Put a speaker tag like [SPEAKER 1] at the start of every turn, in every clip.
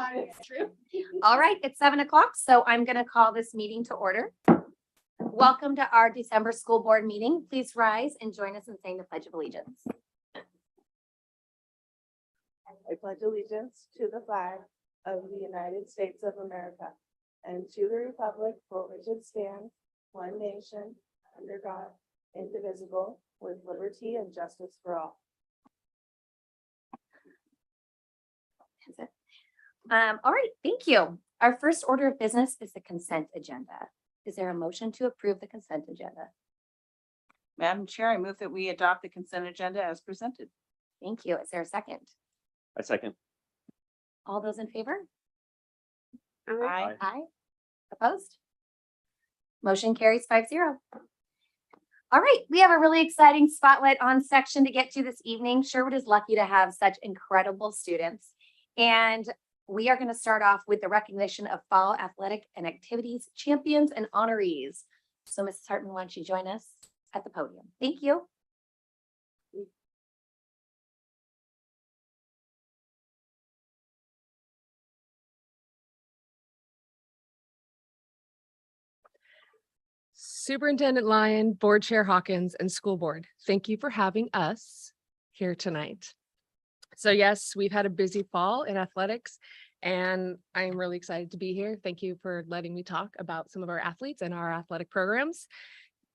[SPEAKER 1] It's true. All right, it's 7 o'clock, so I'm going to call this meeting to order. Welcome to our December school board meeting. Please rise and join us in saying the Pledge of Allegiance.
[SPEAKER 2] I pledge allegiance to the flag of the United States of America and to the republic for which it stands, one nation, under God, indivisible, with liberty and justice for all.
[SPEAKER 1] That's it. All right, thank you. Our first order of business is the consent agenda. Is there a motion to approve the consent agenda?
[SPEAKER 3] Madam Chair, I move that we adopt the consent agenda as presented.
[SPEAKER 1] Thank you. Is there a second?
[SPEAKER 4] I second.
[SPEAKER 1] All those in favor?
[SPEAKER 3] Aye.
[SPEAKER 1] Aye. Opposed? Motion carries 5-0. All right, we have a really exciting spotlight on section to get to this evening. Sherwood is lucky to have such incredible students. And we are going to start off with the recognition of fall athletic and activities champions and honorees. So Mrs. Hartman, why don't you join us at the podium? Thank you.
[SPEAKER 5] Superintendent Lyon, Board Chair Hawkins, and School Board, thank you for having us here tonight. So yes, we've had a busy fall in athletics, and I'm really excited to be here. Thank you for letting me talk about some of our athletes and our athletic programs.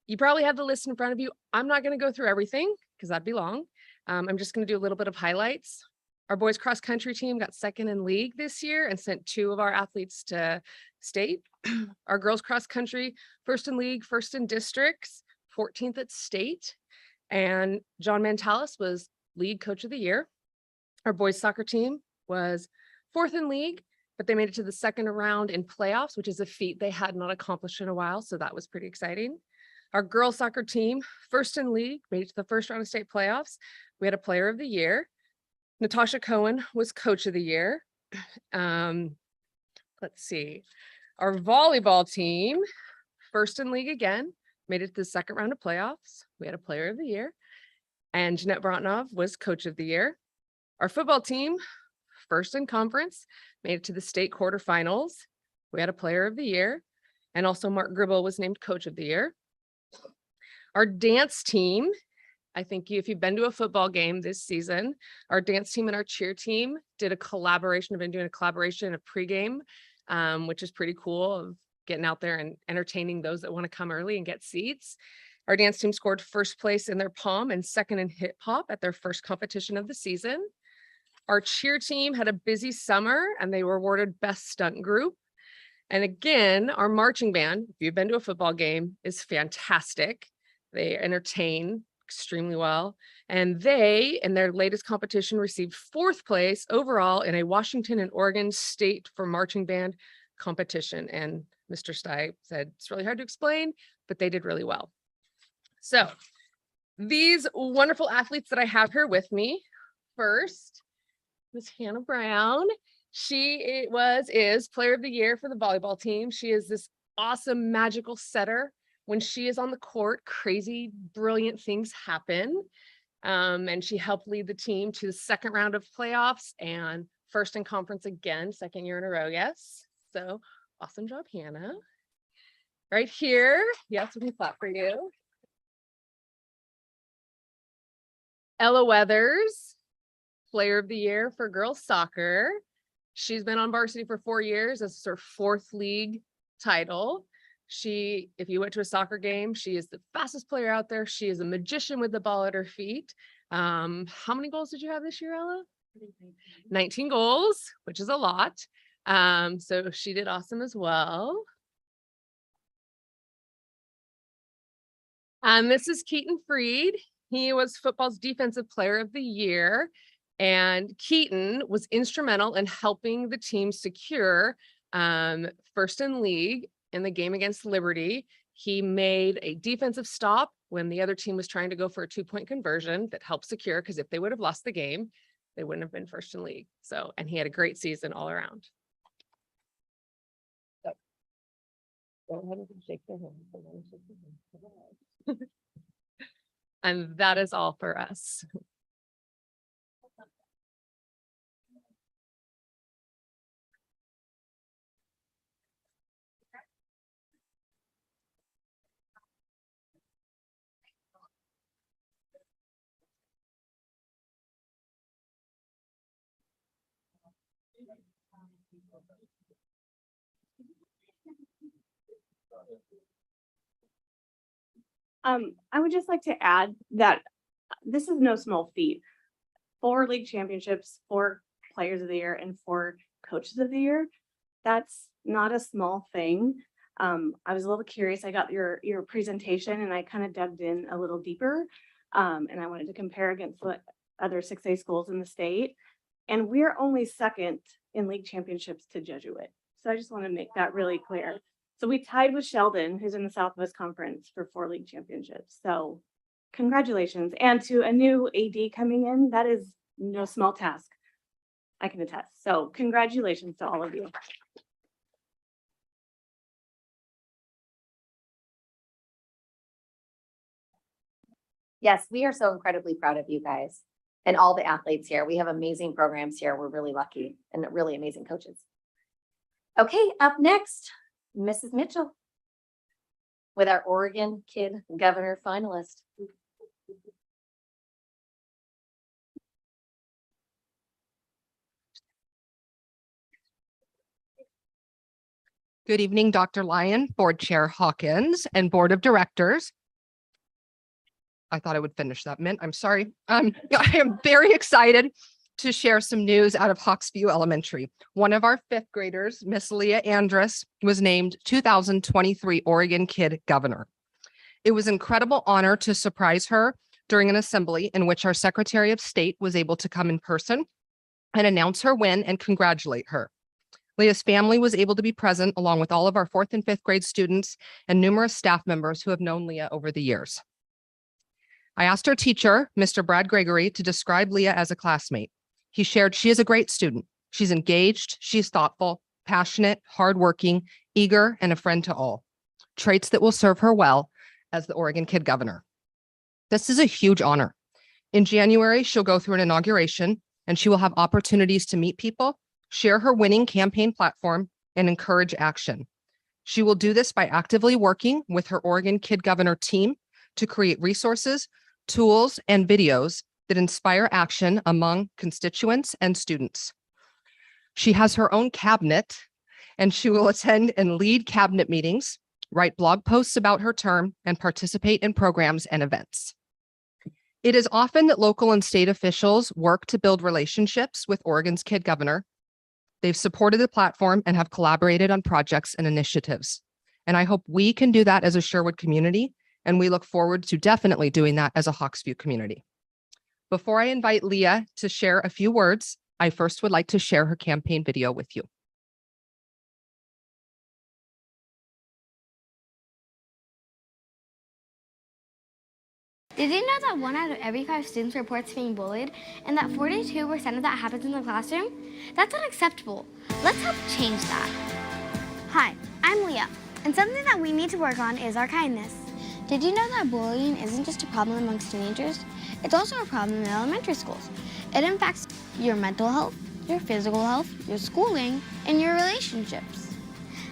[SPEAKER 5] You probably have the list in front of you. I'm not going to go through everything because that'd be long. I'm just going to do a little bit of highlights. Our boys cross country team got second in league this year and sent 2 of our athletes to state. Our girls cross country, first in league, first in districts, 14th at state. And John Mantalis was league coach of the year. Our boys soccer team was 4th in league, but they made it to the second round in playoffs, which is a feat they had not accomplished in a while. So that was pretty exciting. Our girls soccer team, first in league, made it to the first round of state playoffs. We had a player of the year. Natasha Cohen was coach of the year. Let's see. Our volleyball team, first in league again, made it to the second round of playoffs. We had a player of the year. And Jeanette Brotnov was coach of the year. Our football team, first in conference, made it to the state quarterfinals. We had a player of the year. And also Mark Gribble was named coach of the year. Our dance team, I think if you've been to a football game this season, our dance team and our cheer team did a collaboration. Have been doing a collaboration of pregame, which is pretty cool, of getting out there and entertaining those that want to come early and get seats. Our dance team scored first place in their POM and second in hip hop at their first competition of the season. Our cheer team had a busy summer and they were awarded best stunt group. And again, our marching band, if you've been to a football game, is fantastic. They entertain extremely well. And they, in their latest competition, received 4th place overall in a Washington and Oregon state for marching band competition. And Mr. Stye said, it's really hard to explain, but they did really well. So these wonderful athletes that I have here with me, first, Miss Hannah Brown. She is player of the year for the volleyball team. She is this awesome, magical setter. When she is on the court, crazy, brilliant things happen. And she helped lead the team to the second round of playoffs and first in conference again, second year in a row. Yes. So awesome job, Hannah. Right here. Yes, we can clap for you. Ella Weathers, player of the year for girls soccer. She's been on varsity for 4 years. This is her 4th league title. She, if you went to a soccer game, she is the fastest player out there. She is a magician with the ball at her feet. How many goals did you have this year, Ella? 19 goals, which is a lot. So she did awesome as well. This is Keaton Freed. He was football's defensive player of the year. And Keaton was instrumental in helping the team secure first in league in the game against Liberty. He made a defensive stop when the other team was trying to go for a 2-point conversion that helped secure, because if they would have lost the game, they wouldn't have been first in league. So, and he had a great season all around. So, go ahead and shake their hand. And that is all for us.
[SPEAKER 2] I would just like to add that this is no small feat. 4 league championships, 4 players of the year, and 4 coaches of the year. That's not a small thing. I was a little curious. I got your presentation and I kind of dug in a little deeper. And I wanted to compare against what other 6A schools in the state. And we're only second in league championships to Jesuit. So I just want to make that really clear. So we tied with Sheldon, who's in the Southwest Conference, for 4 league championships. So congratulations. And to a new AD coming in, that is no small task. I can attest. So congratulations to all of you.
[SPEAKER 1] Yes, we are so incredibly proud of you guys and all the athletes here. We have amazing programs here. We're really lucky and really amazing coaches. Okay, up next, Mrs. Mitchell with our Oregon Kid Governor finalist.
[SPEAKER 5] Good evening, Dr. Lyon, Board Chair Hawkins, and Board of Directors. I thought I would finish that, Mint. I'm sorry. I am very excited to share some news out of Hawksview Elementary. One of our 5th graders, Miss Leah Andrus, was named 2023 Oregon Kid Governor. It was an incredible honor to surprise her during an assembly in which our Secretary of State was able to come in person and announce her win and congratulate her. Leah's family was able to be present along with all of our 4th and 5th grade students and numerous staff members who have known Leah over the years. I asked our teacher, Mr. Brad Gregory, to describe Leah as a classmate. He shared she is a great student. She's engaged, she's thoughtful, passionate, hardworking, eager, and a friend to all. Traits that will serve her well as the Oregon Kid Governor. This is a huge honor. In January, she'll go through an inauguration and she will have opportunities to meet people, share her winning campaign platform, and encourage action. She will do this by actively working with her Oregon Kid Governor team to create resources, tools, and videos that inspire action among constituents and students. She has her own cabinet, and she will attend and lead cabinet meetings, write blog posts about her term, and participate in programs and events. It is often that local and state officials work to build relationships with Oregon's Kid Governor. They've supported the platform and have collaborated on projects and initiatives. And I hope we can do that as a Sherwood community, and we look forward to definitely doing that as a Hawksview community. Before I invite Leah to share a few words, I first would like to share her campaign video with you.
[SPEAKER 4] Did you know that 1 out of every 5 students reports being bullied and that 42% of that happens in the classroom? That's unacceptable. Let's help change that. Hi, I'm Leah, and something that we need to work on is our kindness. Did you know that bullying isn't just a problem amongst teenagers? It's also a problem in elementary schools. It impacts your mental health, your physical health, your schooling, and your relationships.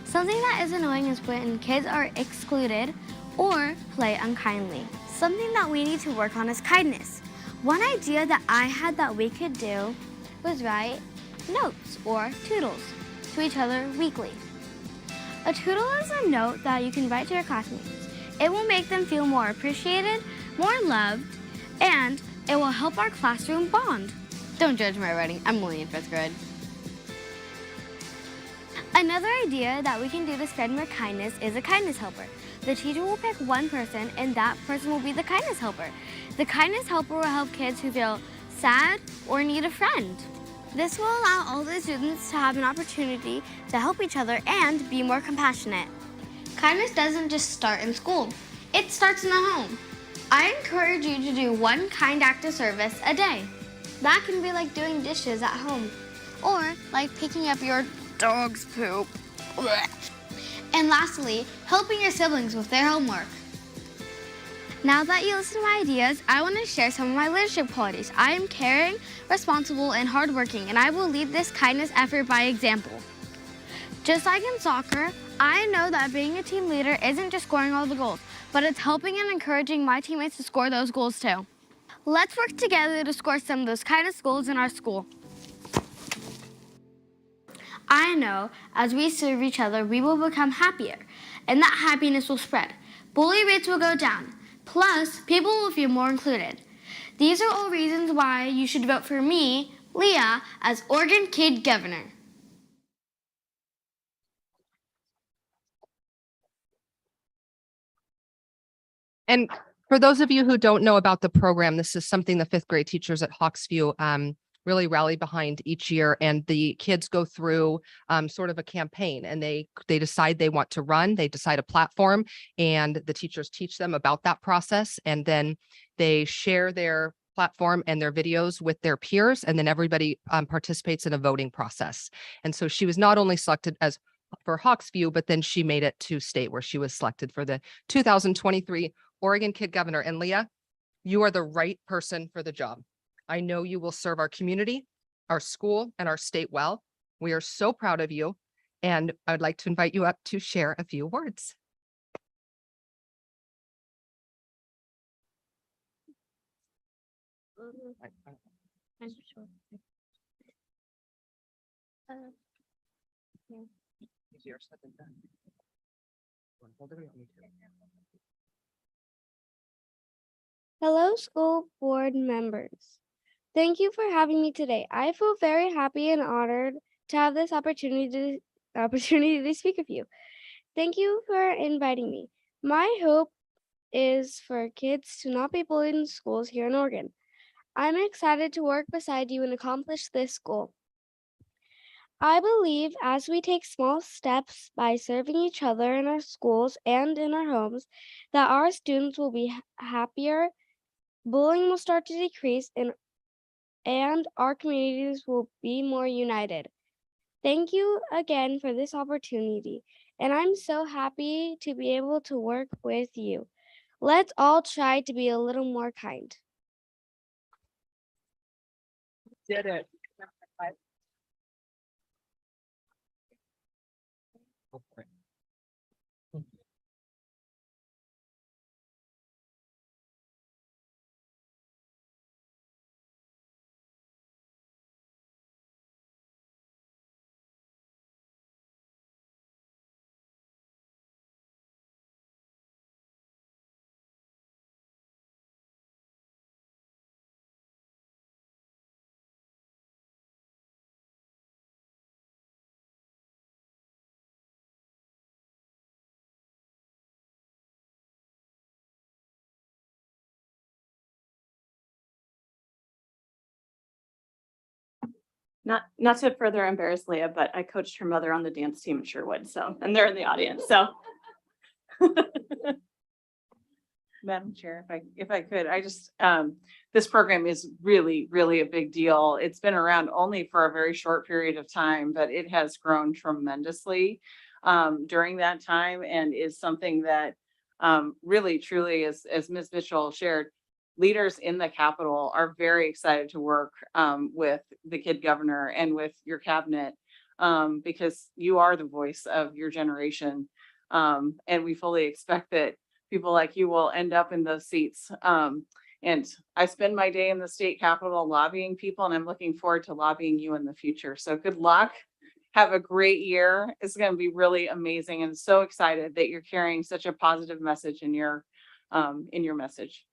[SPEAKER 4] Something that is annoying is when kids are excluded or play unkindly. Something that we need to work on is kindness. One idea that I had that we could do was write notes or toodles to each other weekly. A toodle is a note that you can write to your classmates. It will make them feel more appreciated, more loved, and it will help our classroom bond. Don't judge my writing, I'm only in 5th grade. Another idea that we can do to spread more kindness is a kindness helper. The teacher will pick one person and that person will be the kindness helper. The kindness helper will help kids who feel sad or need a friend. This will allow all the students to have an opportunity to help each other and be more compassionate. Kindness doesn't just start in school. It starts in the home. I encourage you to do one kind act of service a day. That can be like doing dishes at home or like picking up your dog's poop. And lastly, helping your siblings with their homework. Now that you listen to my ideas, I want to share some of my leadership qualities. I am caring, responsible, and hardworking, and I will lead this kindness effort by example. Just like in soccer, I know that being a team leader isn't just scoring all the goals, but it's helping and encouraging my teammates to score those goals too. Let's work together to score some of those kindness goals in our school. I know as we serve each other, we will become happier, and that happiness will spread. Bully rates will go down. Plus, people will feel more included. These are all reasons why you should vote for me, Leah, as Oregon Kid Governor.
[SPEAKER 6] And for those of you who don't know about the program, this is something the fifth grade teachers at Hawksview really rally behind each year. And the kids go through sort of a campaign, and they decide they want to run, they decide a platform, and the teachers teach them about that process. And then they share their platform and their videos with their peers, and then everybody participates in a voting process. And so she was not only selected as for Hawksview, but then she made it to state, where she was selected for the 2023 Oregon Kid Governor. And Leah, you are the right person for the job. I know you will serve our community, our school, and our state well. We are so proud of you, and I'd like to invite you up to share a few words.
[SPEAKER 4] Hello, school board members. Thank you for having me today. I feel very happy and honored to have this opportunity to speak with you. Thank you for inviting me. My hope is for kids to not be bullied in schools here in Oregon. I'm excited to work beside you and accomplish this goal. I believe as we take small steps by serving each other in our schools and in our homes, that our students will be happier, bullying will start to decrease, and our communities will be more united. Thank you again for this opportunity, and I'm so happy to be able to work with you. Let's all try to be a little more kind.
[SPEAKER 6] Did it.
[SPEAKER 7] Not to further embarrass Leah, but I coached her mother on the dance team at Sherwood, so, and they're in the audience, so.
[SPEAKER 3] Madam Chair, if I could, I just, this program is really, really a big deal. It's been around only for a very short period of time, but it has grown tremendously during that time, and is something that really, truly, as Ms. Mitchell shared, leaders in the Capitol are very excited to work with the Kid Governor and with your cabinet, because you are the voice of your generation. And we fully expect that people like you will end up in those seats. And I spend my day in the state capitol lobbying people, and I'm looking forward to lobbying you in the future. So good luck. Have a great year. It's going to be really amazing, and so excited that you're carrying such a positive message in your message.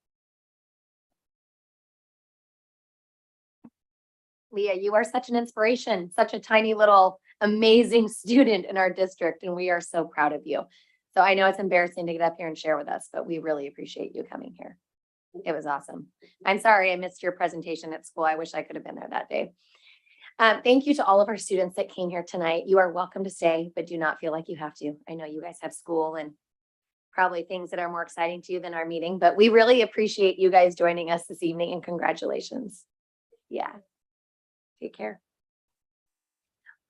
[SPEAKER 1] Leah, you are such an inspiration, such a tiny little amazing student in our district, and we are so proud of you. So I know it's embarrassing to get up here and share with us, but we really appreciate you coming here. It was awesome. I'm sorry I missed your presentation at school. I wish I could have been there that day. Thank you to all of our students that came here tonight. You are welcome to stay, but do not feel like you have to. I know you guys have school and probably things that are more exciting to you than our meeting, but we really appreciate you guys joining us this evening, and congratulations. Yeah. Take care.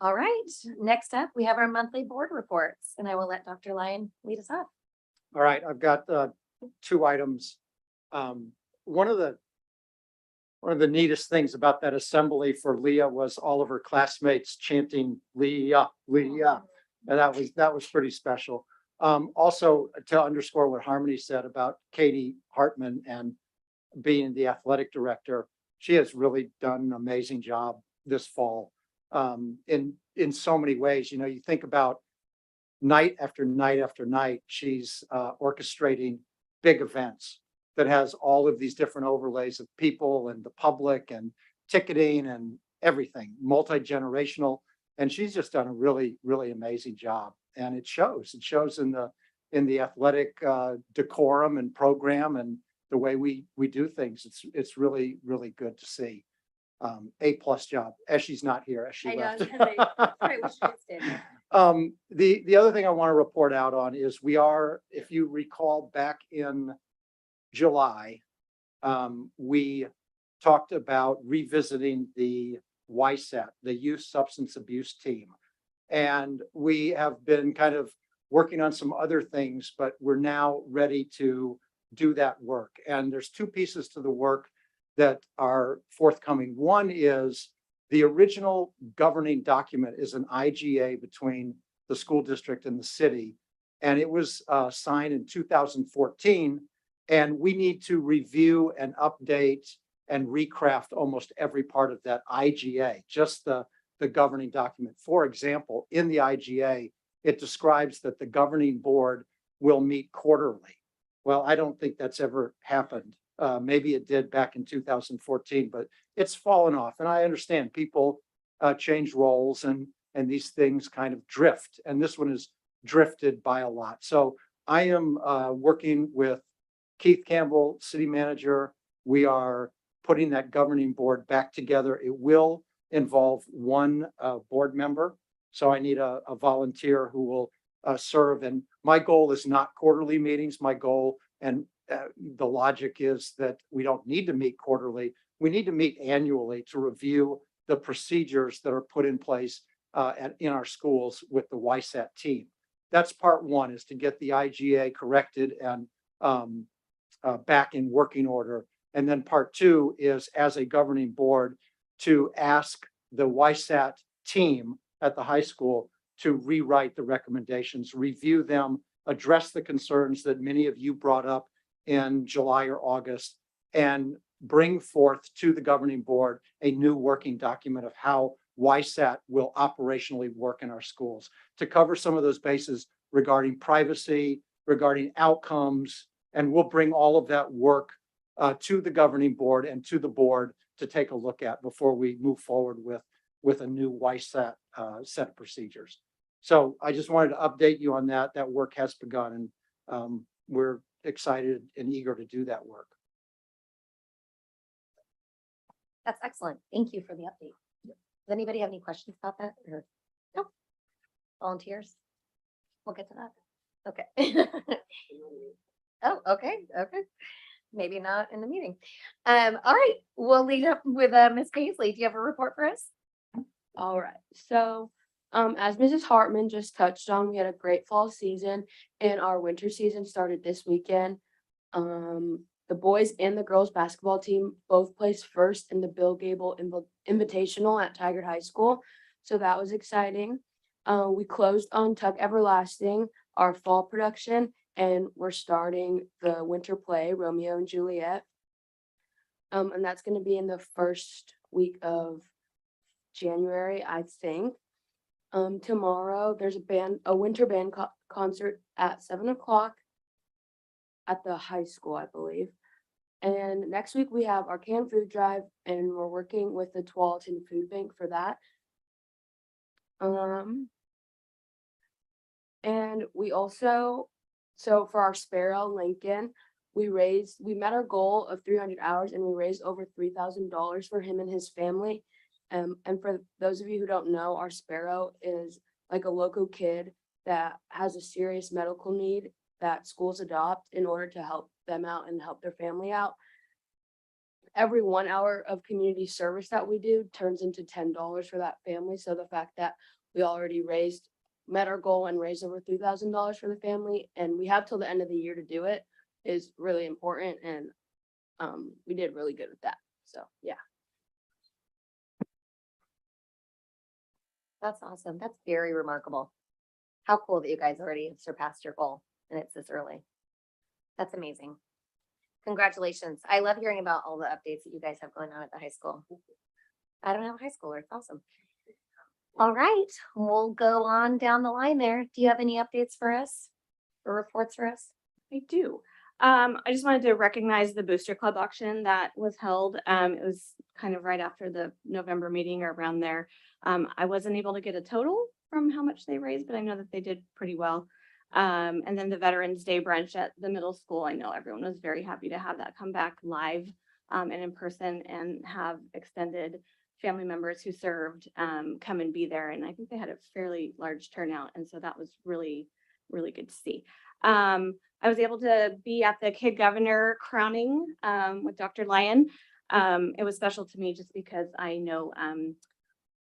[SPEAKER 1] All right, next up, we have our monthly board reports, and I will let Dr. Lyon lead us off.
[SPEAKER 8] All right, I've got two items. One of the neatest things about that assembly for Leah was all of her classmates chanting Leah, Leah. And that was pretty special. Also, to underscore what Harmony said about Katie Hartman and being the athletic director, she has really done an amazing job this fall in in so many ways. You know, you think about night after night after night, she's orchestrating big events that has all of these different overlays of people and the public and ticketing and everything, multi-generational. And she's just done a really, really amazing job. And it shows. It shows in the athletic decorum and program and the way we do things. It's really, really good to see. A+ job, as she's not here, as she
[SPEAKER 1] I know, I
[SPEAKER 8] left.
[SPEAKER 1] was gonna say, sorry, we should stand there.
[SPEAKER 8] The other thing I want to report out on is we are, if you recall back in July, we talked about revisiting the YSAT, the Youth Substance Abuse Team. And we have been kind of working on some other things, but we're now ready to do that work. And there's two pieces to the work that are forthcoming. One is the original governing document is an IGA between the school district and the city. And it was signed in 2014. And we need to review and update and recraft almost every part of that IGA, just the governing document. For example, in the IGA, it describes that the governing board will meet quarterly. Well, I don't think that's ever happened. Maybe it did back in 2014, but it's fallen off. And I understand people change roles and these things kind of drift. And this one is drifted by a lot. So I am working with Keith Campbell, city manager. We are putting that governing board back together. It will involve one board member. So I need a volunteer who will serve. And my goal is not quarterly meetings. My goal and the logic is that we don't need to meet quarterly. We need to meet annually to review the procedures that are put in place in our schools with the YSAT team. That's part one, is to get the IGA corrected and back in working order. And then part two is, as a governing board, to ask the YSAT team at the high school to rewrite the recommendations, review them, address the concerns that many of you brought up in July or August, and bring forth to the governing board a new working document of how YSAT will operationally work in our schools, to cover some of those bases regarding privacy, regarding outcomes, and we'll bring all of that work to the governing board and to the board to take a look at before we move forward with a new YSAT set of procedures. So I just wanted to update you on that. That work has begun, and we're excited and eager to do that work.
[SPEAKER 1] That's excellent. Thank you for the update. Does anybody have any questions about that? Or no? Volunteers? We'll get to that. Okay. Oh, okay, okay. Maybe not in the meeting. All right, we'll lead up with Ms. Paisley. Do you have a report for us?
[SPEAKER 9] All right, so as Mrs. Hartman just touched on, we had a great fall season and our winter season started this weekend. The boys and the girls basketball team both placed first in the Bill Gable Invitational at Tigard High School. So that was exciting. We closed on Tuck Everlasting, our fall production, and we're starting the winter play, Romeo and Juliet. And that's going to be in the first week of January, I think. Tomorrow there's a winter band concert at 7:00 at the high school, I believe. And next week we have our canned food drive, and we're working with the Tualatin Food Bank for that. And we also, so for our Sparrow Lincoln, we met our goal of 300 hours and we raised over $3,000 for him and his family. And for those of you who don't know, our Sparrow is like a local kid that has a serious medical need that schools adopt in order to help them out and help their family out. Every 1 hour of community service that we do turns into $10 for that family. So the fact that we already met our goal and raised over $3,000 for the family, and we have till the end of the year to do it, is really important. And we did really good with that. So yeah.
[SPEAKER 1] That's awesome. That's very remarkable. How cool that you guys already surpassed your goal and it's this early. That's amazing. Congratulations. I love hearing about all the updates that you guys have going on at the high school. I don't have a high schooler. It's awesome. All right, we'll go on down the line there. Do you have any updates for us or reports for us?
[SPEAKER 7] I do. I just wanted to recognize the Booster Club auction that was held. It was kind of right after the November meeting or around there. I wasn't able to get a total from how much they raised, but I know that they did pretty well. And then the Veterans Day brunch at the middle school. I know everyone was very happy to have that come back live and in person and have extended family members who served come and be there. And I think they had a fairly large turnout. And so that was really, really good to see. I was able to be at the Kid Governor crowning with Dr. Lyon. It was special to me just because I know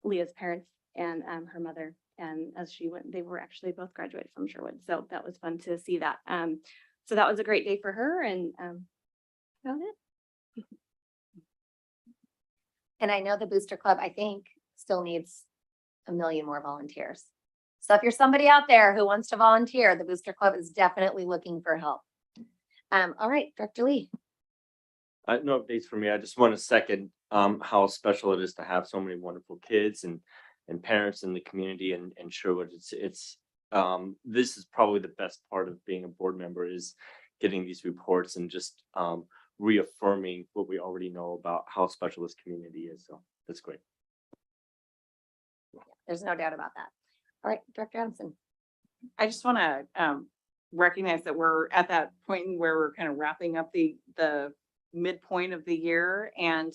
[SPEAKER 7] Leah's parents and her mother. And as she went, they were actually both graduated from Sherwood. So that was fun to see that. So that was a great day for her. And that was it.
[SPEAKER 1] And I know the Booster Club, I think, still needs 1 million more volunteers. So if you're somebody out there who wants to volunteer, the Booster Club is definitely looking for help. All right, Director Lee.
[SPEAKER 10] No updates for me. I just want to second how special it is to have so many wonderful kids and parents in the community and Sherwood. It's this is probably the best part of being a board member is getting these reports and just reaffirming what we already know about how special this community is. So that's great.
[SPEAKER 1] There's no doubt about that. All right, Director Adamson.
[SPEAKER 3] I just want to recognize that we're at that point where we're kind of wrapping up the midpoint of the year, and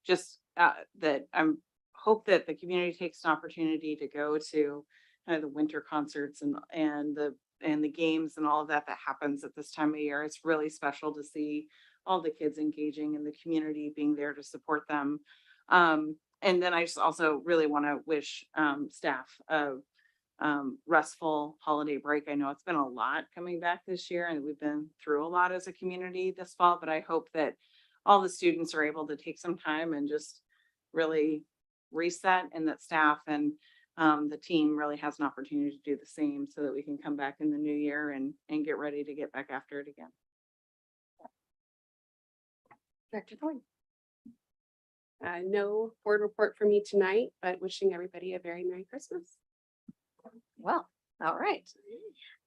[SPEAKER 3] just that I'm hope that the community takes an opportunity to go to kind of the winter concerts and the games and all of that happens at this time of year. It's really special to see all the kids engaging in the community, being there to support them. And then I just also really want to wish staff a restful holiday break. I know it's been a lot coming back this year and we've been through a lot as a community this fall, but I hope that all the students are able to take some time and just really reset, and that staff and the team really has an opportunity to do the same so that we can come back in the new year and get ready to get back after it again.
[SPEAKER 1] Director Thorne.
[SPEAKER 11] No board report for me tonight, but wishing everybody a very Merry Christmas.
[SPEAKER 1] Well, all right.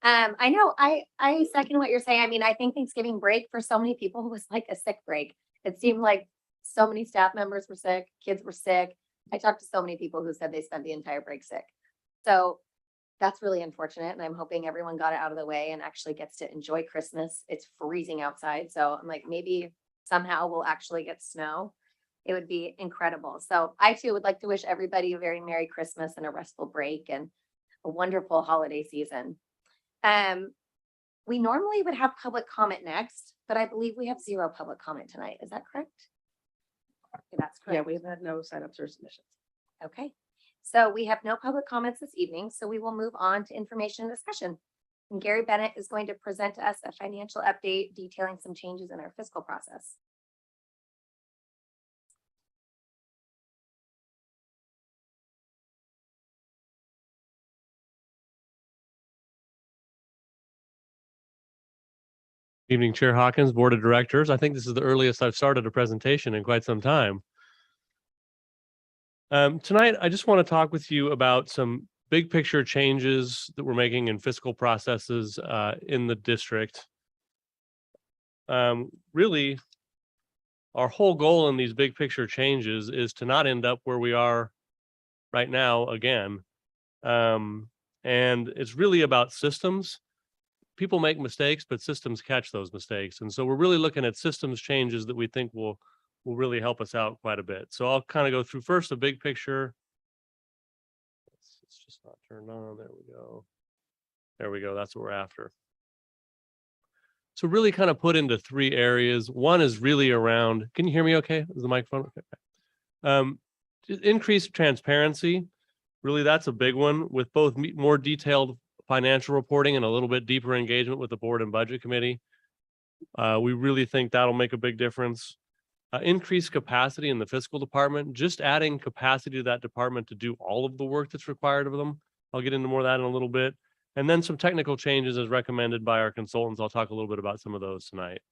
[SPEAKER 1] I know I second what you're saying. I mean, I think Thanksgiving break for so many people was like a sick break. It seemed like so many staff members were sick, kids were sick. I talked to so many people who said they spent the entire break sick. So that's really unfortunate. And I'm hoping everyone got it out of the way and actually gets to enjoy Christmas. It's freezing outside. So I'm like, maybe somehow we'll actually get snow. It would be incredible. So I too would like to wish everybody a very Merry Christmas and a restful break and a wonderful holiday season. We normally would have public comment next, but I believe we have 0 public comment tonight. Is that correct? Okay, that's correct.
[SPEAKER 9] Yeah, we've had no signups or submissions.
[SPEAKER 1] Okay, so we have no public comments this evening, so we will move on to information and discussion. And Gary Bennett is going to present to us a financial update detailing some changes in our fiscal process.
[SPEAKER 12] Evening, Chair Hawkins, Board of Directors. I think this is the earliest I've started a presentation in quite some time. Tonight, I just want to talk with you about some big picture changes that we're making in fiscal processes in the district. Really, our whole goal in these big picture changes is to not end up where we are right now again. And it's really about systems. People make mistakes, but systems catch those mistakes. And so we're really looking at systems changes that we think will really help us out quite a bit. So I'll kind of go through first the big picture. It's just not turned on. There we go. There we go. That's what we're after. So really kind of put into 3 areas. One is really around, can you hear me okay? Is the microphone okay? Increased transparency. Really, that's a big one with both more detailed financial reporting and a little bit deeper engagement with the board and budget committee. We really think that'll make a big difference. Increased capacity in the fiscal department, just adding capacity to that department to do all of the work that's required of them. I'll get into more of that in a little bit. And then some technical changes as recommended by our consultants. I'll talk a little bit about some of those tonight.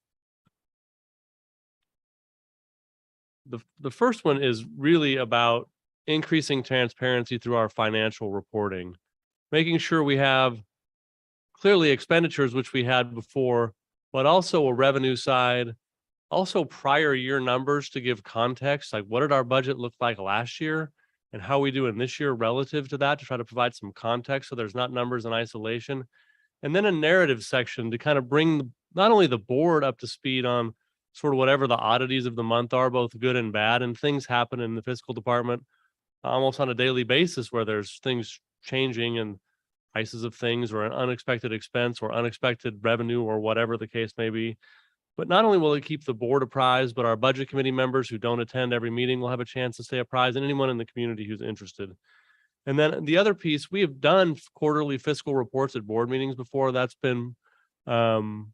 [SPEAKER 12] The first one is really about increasing transparency through our financial reporting, making sure we have clearly expenditures, which we had before, but also a revenue side, also prior year numbers to give context, like what did our budget look like last year and how we doing this year relative to that, to try to provide some context so there's not numbers in isolation. And then a narrative section to kind of bring not only the board up to speed on sort of whatever the oddities of the month are, both good and bad, and things happen in the fiscal department almost on a daily basis where there's things changing and prices of things or an unexpected expense or unexpected revenue or whatever the case may be. But not only will it keep the board apprised, but our budget committee members who don't attend every meeting will have a chance to stay apprised, and anyone in the community who's interested. And then the other piece, we have done quarterly fiscal reports at board meetings before. That's been one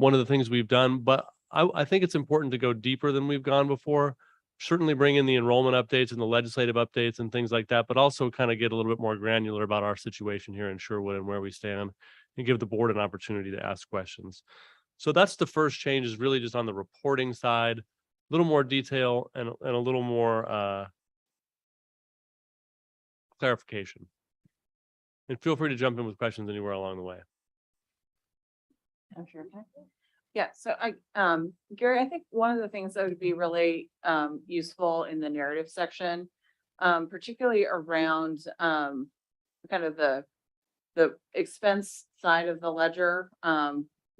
[SPEAKER 12] of the things we've done, but I think it's important to go deeper than we've gone before. Certainly bring in the enrollment updates and the legislative updates and things like that, but also kind of get a little bit more granular about our situation here in Sherwood and where we stand, and give the board an opportunity to ask questions. So that's the first change, is really just on the reporting side, a little more detail and a little more clarification. And feel free to jump in with questions anywhere along the way.
[SPEAKER 3] I'm sure. Yeah, so Gary, I think one of the things that would be really useful in the narrative section, particularly around kind of the expense side of the ledger,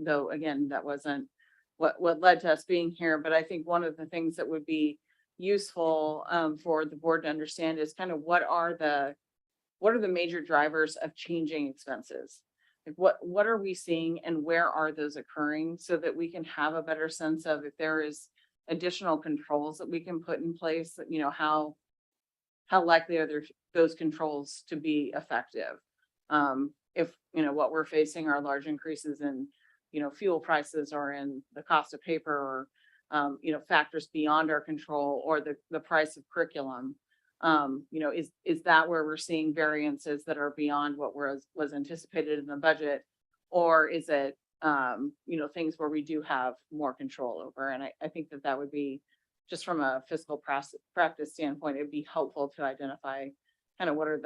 [SPEAKER 3] though again, that wasn't what led to us being here. But I think one of the things that would be useful for the board to understand is kind of what are the major drivers of changing expenses? Like what are we seeing and where are those occurring, so that we can have a better sense of if there is additional controls that we can put in place, that, you know, how likely are those controls to be effective? If, you know, what we're facing are large increases in, you know, fuel prices or in the cost of paper, or, you know, factors beyond our control, or the price of curriculum. You know, is that where we're seeing variances that are beyond what was anticipated in the budget? Or is it, you know, things where we do have more control over? And I think that would be, just from a fiscal practice standpoint, it'd be helpful to identify kind of what are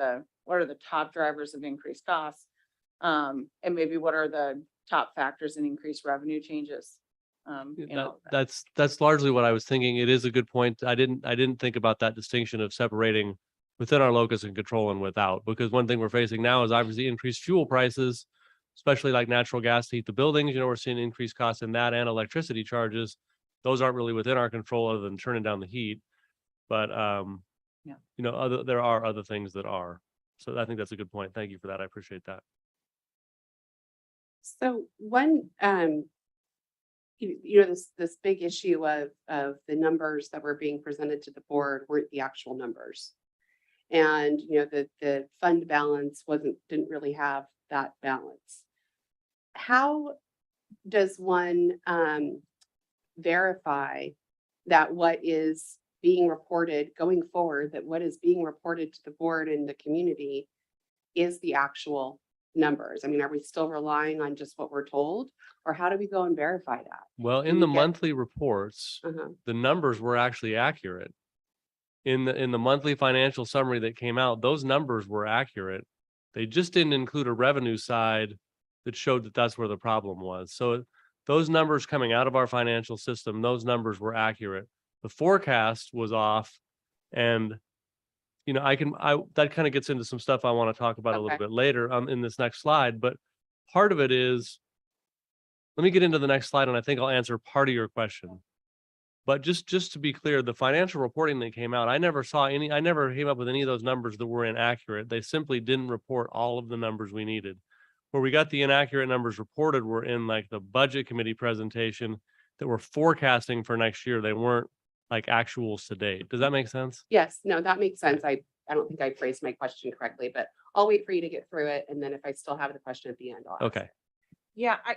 [SPEAKER 3] the top drivers of increased costs, and maybe what are the top factors in increased revenue changes.
[SPEAKER 12] That's largely what I was thinking. It is a good point. I didn't think about that distinction of separating within our locus and control and without, because one thing we're facing now is obviously increased fuel prices, especially like natural gas to heat the buildings. You know, we're seeing increased costs in that, and electricity charges. Those aren't really within our control other than turning down the heat. But
[SPEAKER 3] Yeah.
[SPEAKER 12] you know, there are other things that are. So I think that's a good point. Thank you for that. I appreciate that.
[SPEAKER 11] So one, you know, this big issue of the numbers that were being presented to the board weren't the actual numbers. And, you know, the fund balance didn't really have that balance. How does one verify that what is being reported going forward, that what is being reported to the board and the community is the actual numbers? I mean, are we still relying on just what we're told, or how do we go and verify that?
[SPEAKER 12] Well,
[SPEAKER 11] Do
[SPEAKER 12] in
[SPEAKER 11] you
[SPEAKER 12] the
[SPEAKER 11] get-
[SPEAKER 12] monthly reports, the numbers were actually accurate. In the monthly financial summary that came out, those numbers were accurate. They just didn't include a revenue side that showed that that's where the problem was. So those numbers coming out of our financial system, those numbers were accurate. The forecast was off, and you know, that kind of gets into some stuff I want to talk about a little
[SPEAKER 11] Okay.
[SPEAKER 12] bit later in this next slide. But part of it is, let me get into the next slide, and I think I'll answer part of your question. But just to be clear, the financial reporting that came out, I never came up with any of those numbers that were inaccurate. They simply didn't report all of the numbers we needed. Where we got the inaccurate numbers reported were in like the budget committee presentation that were forecasting for next year. They weren't like actuals to date. Does that make sense?
[SPEAKER 11] Yes, no, that makes sense. I don't think I phrased my question correctly, but I'll wait for you to get through it. And then if I still have the question at the end, I'll ask
[SPEAKER 12] Okay.
[SPEAKER 11] it.
[SPEAKER 3] Yeah, I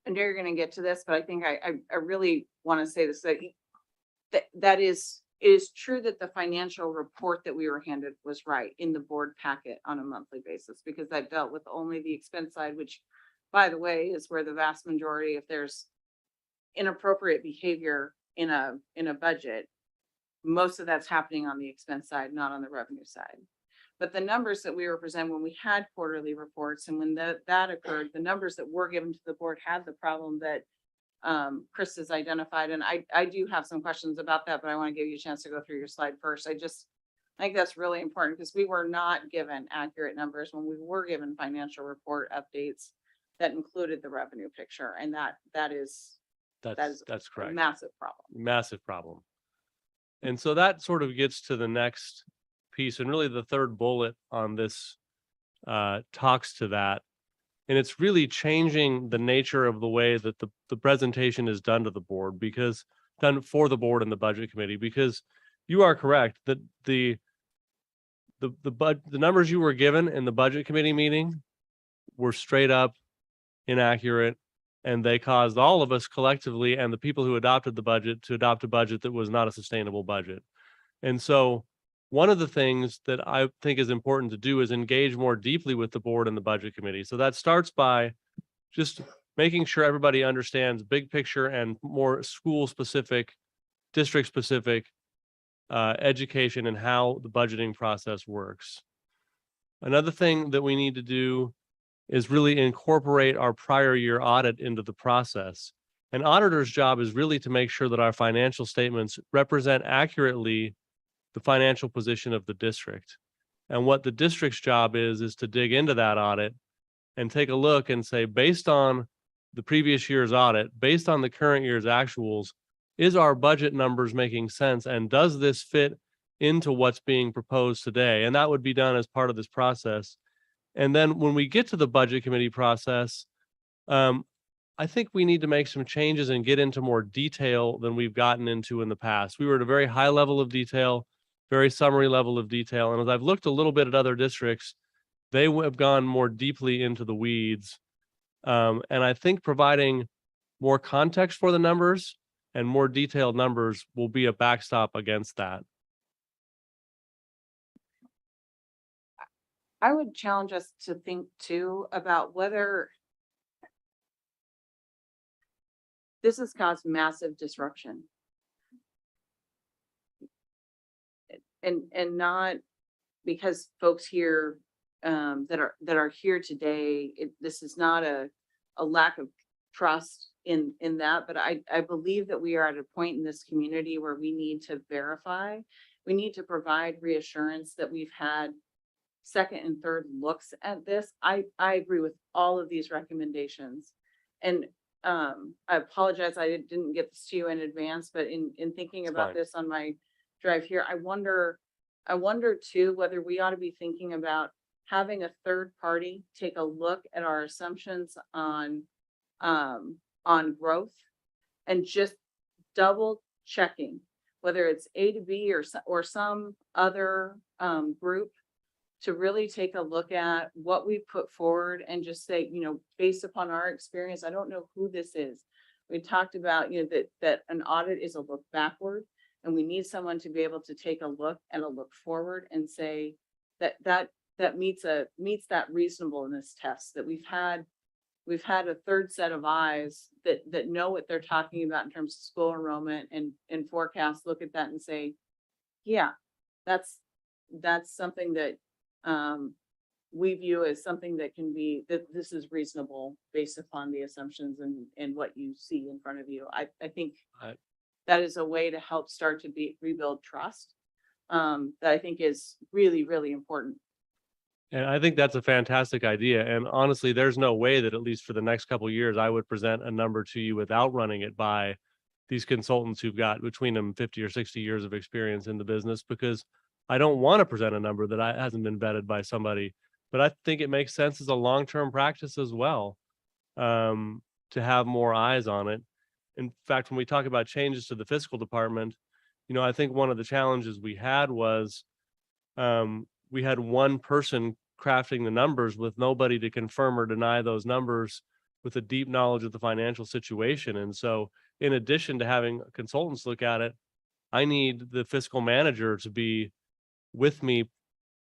[SPEAKER 3] know you're gonna get to this, but I think I really want to say this, that it is true that the financial report that we were handed was right in the board packet on a monthly basis, because that dealt with only the expense side, which, by the way, is where the vast majority, if there's inappropriate behavior in a budget, most of that's happening on the expense side, not on the revenue side. But the numbers that we were presenting when we had quarterly reports and when that occurred, the numbers that were given to the board had the problem that Chris has identified. And I do have some questions about that, but I want to give you a chance to go through your slide first. I think that's really important because we were not given accurate numbers when we were given financial report updates that included the revenue picture. And that is
[SPEAKER 12] That's
[SPEAKER 3] a
[SPEAKER 12] correct.
[SPEAKER 3] massive problem.
[SPEAKER 12] Massive problem. And so that sort of gets to the next piece, and really the third bullet on this talks to that. And it's really changing the nature of the way that the presentation is done to the board, because done for the board and the budget committee, because you are correct that the numbers you were given in the budget committee meeting were straight up inaccurate, and they caused all of us collectively and the people who adopted the budget to adopt a budget that was not a sustainable budget. And so one of the things that I think is important to do is engage more deeply with the board and the budget committee. So that starts by just making sure everybody understands big picture and more school specific, district specific education and how the budgeting process works. Another thing that we need to do is really incorporate our prior year audit into the process. An auditor's job is really to make sure that our financial statements represent accurately the financial position of the district. And what the district's job is to dig into that audit and take a look and say, based on the previous year's audit, based on the current year's actuals, is our budget numbers making sense? And does this fit into what's being proposed today? And that would be done as part of this process. And then when we get to the budget committee process, I think we need to make some changes and get into more detail than we've gotten into in the past. We were at a very high level of detail, very summary level of detail. And as I've looked a little bit at other districts, they have gone more deeply into the weeds. And I think providing more context for the numbers and more detailed numbers will be a backstop against that.
[SPEAKER 3] I would challenge us to think too about whether this has caused massive disruption. And not because folks here that are here today, this is not a lack of trust in that, but I believe that we are at a point in this community where we need to verify, we need to provide reassurance that we've had second and third looks at this. I agree with all of these recommendations. And I apologize, I didn't get this to you in advance, but in thinking
[SPEAKER 12] It's
[SPEAKER 3] about
[SPEAKER 12] fine.
[SPEAKER 3] this on my drive here, I wonder too, whether we ought to be thinking about having a third party take a look at our assumptions on growth and just double checking whether it's A to B or some other group, to really take a look at what we put forward and just say, based upon our experience, I don't know who this is. We talked about, that an audit is a look backward, and we need someone to be able to take a look and a look forward and say that meets that reasonableness test, that we've had a third set of eyes that know what they're talking about in terms of school enrollment and forecasts, look at that and say, yeah, that's something that we view as something that can be, that this is reasonable based upon the assumptions and what you see in front of you. I think that is a way to help start to rebuild trust, that I think is really, really important.
[SPEAKER 12] And I think that's a fantastic idea. And honestly, there's no way that at least for the next couple of years, I would present a number to you without running it by these consultants who've got between them 50 or 60 years of experience in the business, because I don't want to present a number that hasn't been vetted by somebody. But I think it makes sense as a long-term practice as well, to have more eyes on it. In fact, when we talk about changes to the fiscal department, I think one of the challenges we had was we had one person crafting the numbers with nobody to confirm or deny those numbers with a deep knowledge of the financial situation. And so in addition to having consultants look at it, I need the fiscal manager to be with me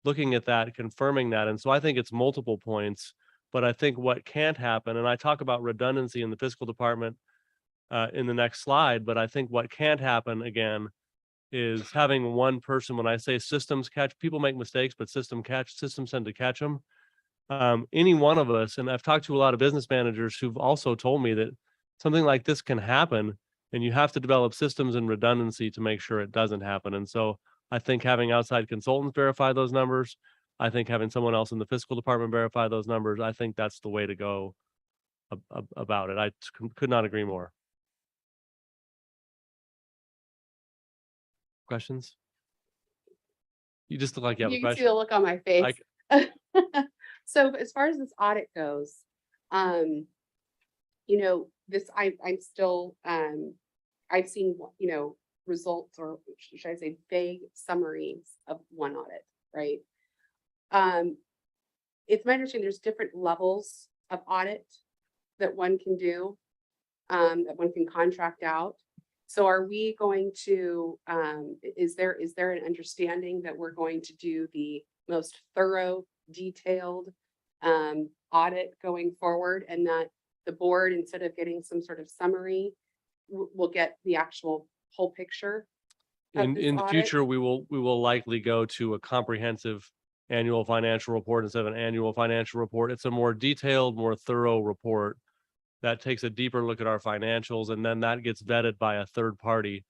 [SPEAKER 12] looking at that, confirming that. And so I think it's multiple points, but I think what can't happen, and I talk about redundancy in the fiscal department in the next slide. But I think what can't happen again is having one person. When I say systems catch, people make mistakes, but systems tend to catch them. Any one of us, and I've talked to a lot of business managers who've also told me that something like this can happen, and you have to develop systems and redundancy to make sure it doesn't happen. And so I think having outside consultants verify those numbers, I think having someone else in the fiscal department verify those numbers, I think that's the way to go about it. I could not agree more. Questions? You just look like you have a
[SPEAKER 11] You can see
[SPEAKER 12] question.
[SPEAKER 11] the look on my face. So as far as this audit goes, you know, I'm still, I've seen, you know, results, or should I say vague summaries of one audit, right? It's my understanding there's different levels of audit that one can do, that one can contract out. So are we going to, is there an understanding that we're going to do the most thorough, detailed audit going forward, and that the board, instead of getting some sort of summary, will get the actual whole picture?
[SPEAKER 12] In
[SPEAKER 11] this
[SPEAKER 12] the
[SPEAKER 11] audit?
[SPEAKER 12] future, we will likely go to a comprehensive annual financial report instead of an annual financial report. It's a more detailed, more thorough report that takes a deeper look at our financials, and then that gets vetted by a third party.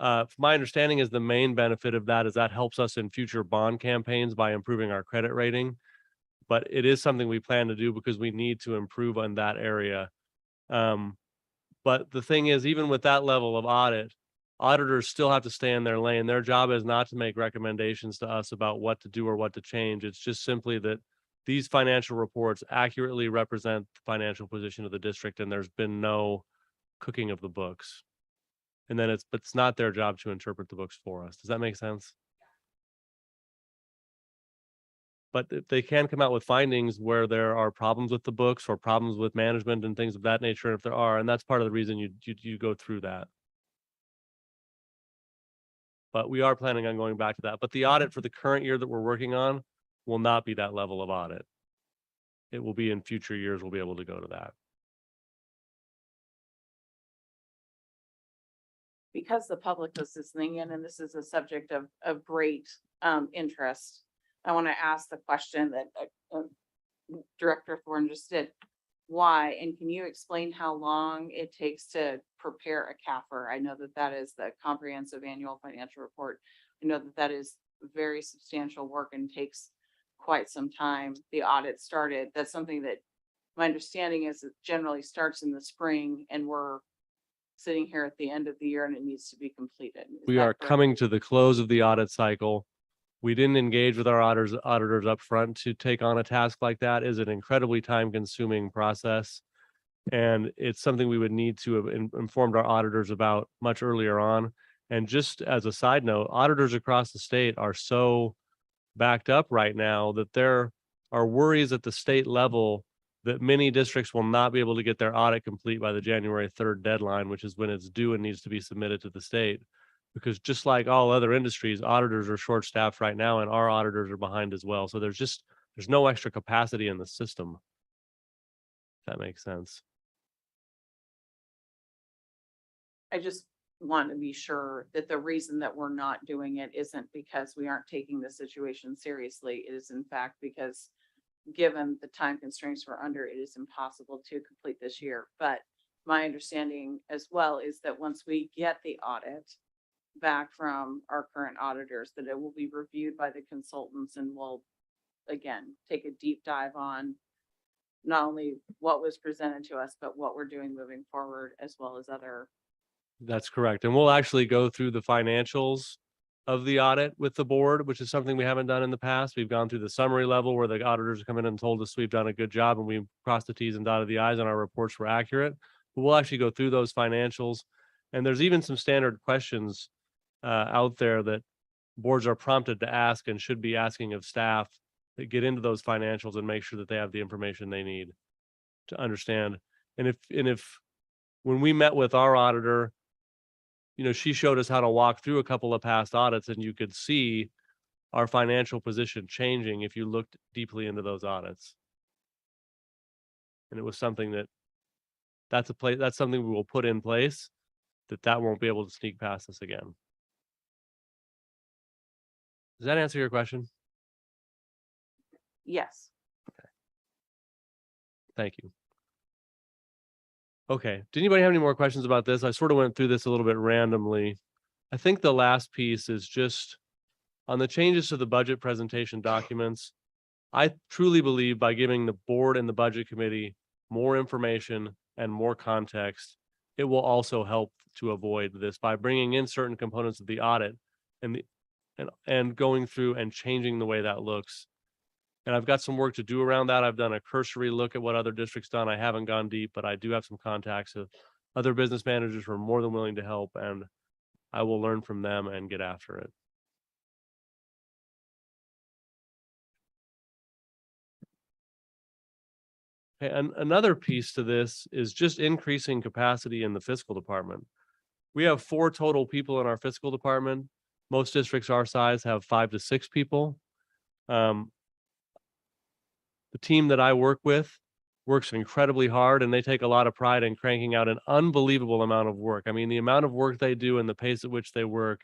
[SPEAKER 12] My understanding is the main benefit of that is that helps us in future bond campaigns by improving our credit rating. But it is something we plan to do because we need to improve on that area. But the thing is, even with that level of audit, auditors still have to stay in their lane. Their job is not to make recommendations to us about what to do or what to change. It's just simply that these financial reports accurately represent the financial position of the district, and there's been no cooking of the books. And then it's not their job to interpret the books for us. Does that make sense? But they can come out with findings where there are problems with the books or problems with management and things of that nature. And if there are, and that's part of the reason you go through that. But we are planning on going back to that. But the audit for the current year that we're working on will not be that level of audit. It will be in future years, we'll be able to go to that.
[SPEAKER 3] Because the public is listening in, and this is a subject of great interest, I want to ask the question that Director Thorne just did. Why? And can you explain how long it takes to prepare a CAFR? I know that that is the comprehensive annual financial report. I know that that is very substantial work and takes quite some time. The audit started. That's something that my understanding is it generally starts in the spring, and we're sitting here at the end of the year and it needs to be completed.
[SPEAKER 12] We are coming to the close of the audit cycle. We didn't engage with our auditors up front to take on a task like that. Is an incredibly time-consuming process. And it's something we would need to have informed our auditors about much earlier on. And just as a side note, auditors across the state are so backed up right now that there are worries at the state level that many districts will not be able to get their audit complete by the January 3rd deadline, which is when it's due and needs to be submitted to the state. Because just like all other industries, auditors are short-staffed right now, and our auditors are behind as well. So there's no extra capacity in the system. If that makes sense.
[SPEAKER 3] I just want to be sure that the reason that we're not doing it isn't because we aren't taking the situation seriously. It is in fact because given the time constraints we're under, it is impossible to complete this year. But my understanding as well is that once we get the audit back from our current auditors, that it will be reviewed by the consultants, and we'll again take a deep dive on not only what was presented to us, but what we're doing moving forward, as well as other.
[SPEAKER 12] That's correct. And we'll actually go through the financials of the audit with the board, which is something we haven't done in the past. We've gone through the summary level where the auditors come in and told us we've done a good job and we've crossed the T's and dotted the I's and our reports were accurate. But we'll actually go through those financials. And there's even some standard questions out there that boards are prompted to ask and should be asking of staff that get into those financials and make sure that they have the information they need to understand. And if when we met with our auditor, you know, she showed us how to walk through a couple of past audits, and you could see our financial position changing if you looked deeply into those audits. And it was something that that's that's something we will put in place, that won't be able to sneak past us again. Does that answer your question?
[SPEAKER 3] Yes.
[SPEAKER 12] Thank you. Okay, did anybody have any more questions about this? I sort of went through this a little bit randomly. I think the last piece is just on the changes to the budget presentation documents. I truly believe by giving the board and the budget committee more information and more context, it will also help to avoid this by bringing in certain components of the audit and going through and changing the way that looks. And I've got some work to do around that. I've done a cursory look at what other districts done. I haven't gone deep, but I do have some contacts of other business managers who are more than willing to help, and I will learn from them and get after it. Okay, and another piece to this is just increasing capacity in the fiscal department. We have 4 total people in our fiscal department. Most districts our size have 5 to 6 people. The team that I work with works incredibly hard, and they take a lot of pride in cranking out an unbelievable amount of work. I mean, the amount of work they do and the pace at which they work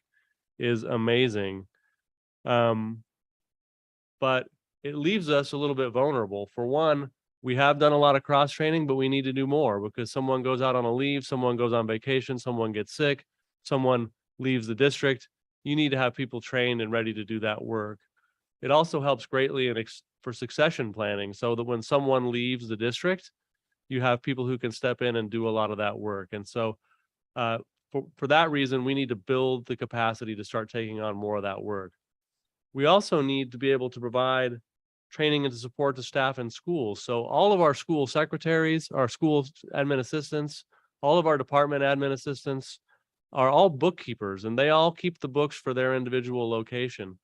[SPEAKER 12] is amazing. But it leaves us a little bit vulnerable. For one, we have done a lot of cross training, but we need to do more because someone goes out on a leave, someone goes on vacation, someone gets sick, someone leaves the district. You need to have people trained and ready to do that work. It also helps greatly for succession planning, so that when someone leaves the district, you have people who can step in and do a lot of that work. And so for that reason, we need to build the capacity to start taking on more of that work. We also need to be able to provide training and support to staff in schools. So all of our school secretaries, our school admin assistants, all of our department admin assistants are all bookkeepers, and they all keep the books for their individual location.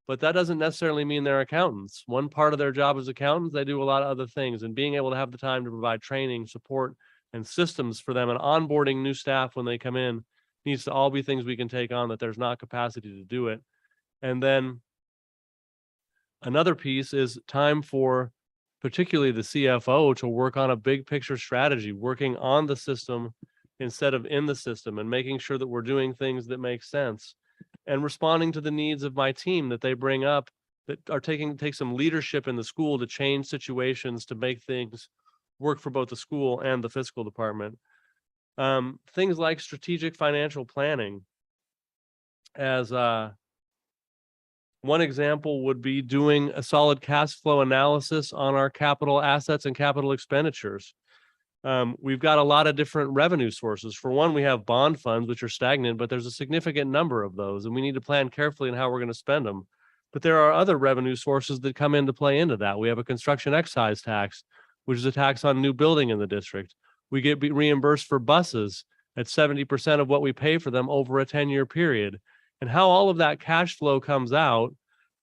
[SPEAKER 12] But that doesn't necessarily mean they're accountants. One part of their job as accountants, they do a lot of other things, and being able to have the time to provide training, support, and systems for them and onboarding new staff when they come in needs to all be things we can take on that there's not capacity to do it. And then another piece is time for particularly the CFO to work on a big picture strategy, working on the system instead of in the system, and making sure that we're doing things that make sense and responding to the needs of my team that they bring up, that are take some leadership in the school to change situations, to make things work for both the school and the fiscal department. Things like strategic financial planning. As one example would be doing a solid cash flow analysis on our capital assets and capital expenditures. We've got a lot of different revenue sources. For one, we have bond funds, which are stagnant, but there's a significant number of those, and we need to plan carefully on how we're going to spend them. But there are other revenue sources that come into play into that. We have a construction excise tax, which is a tax on new building in the district. We get reimbursed for buses at 70% of what we pay for them over a 10-year period. And how all of that cash flow comes out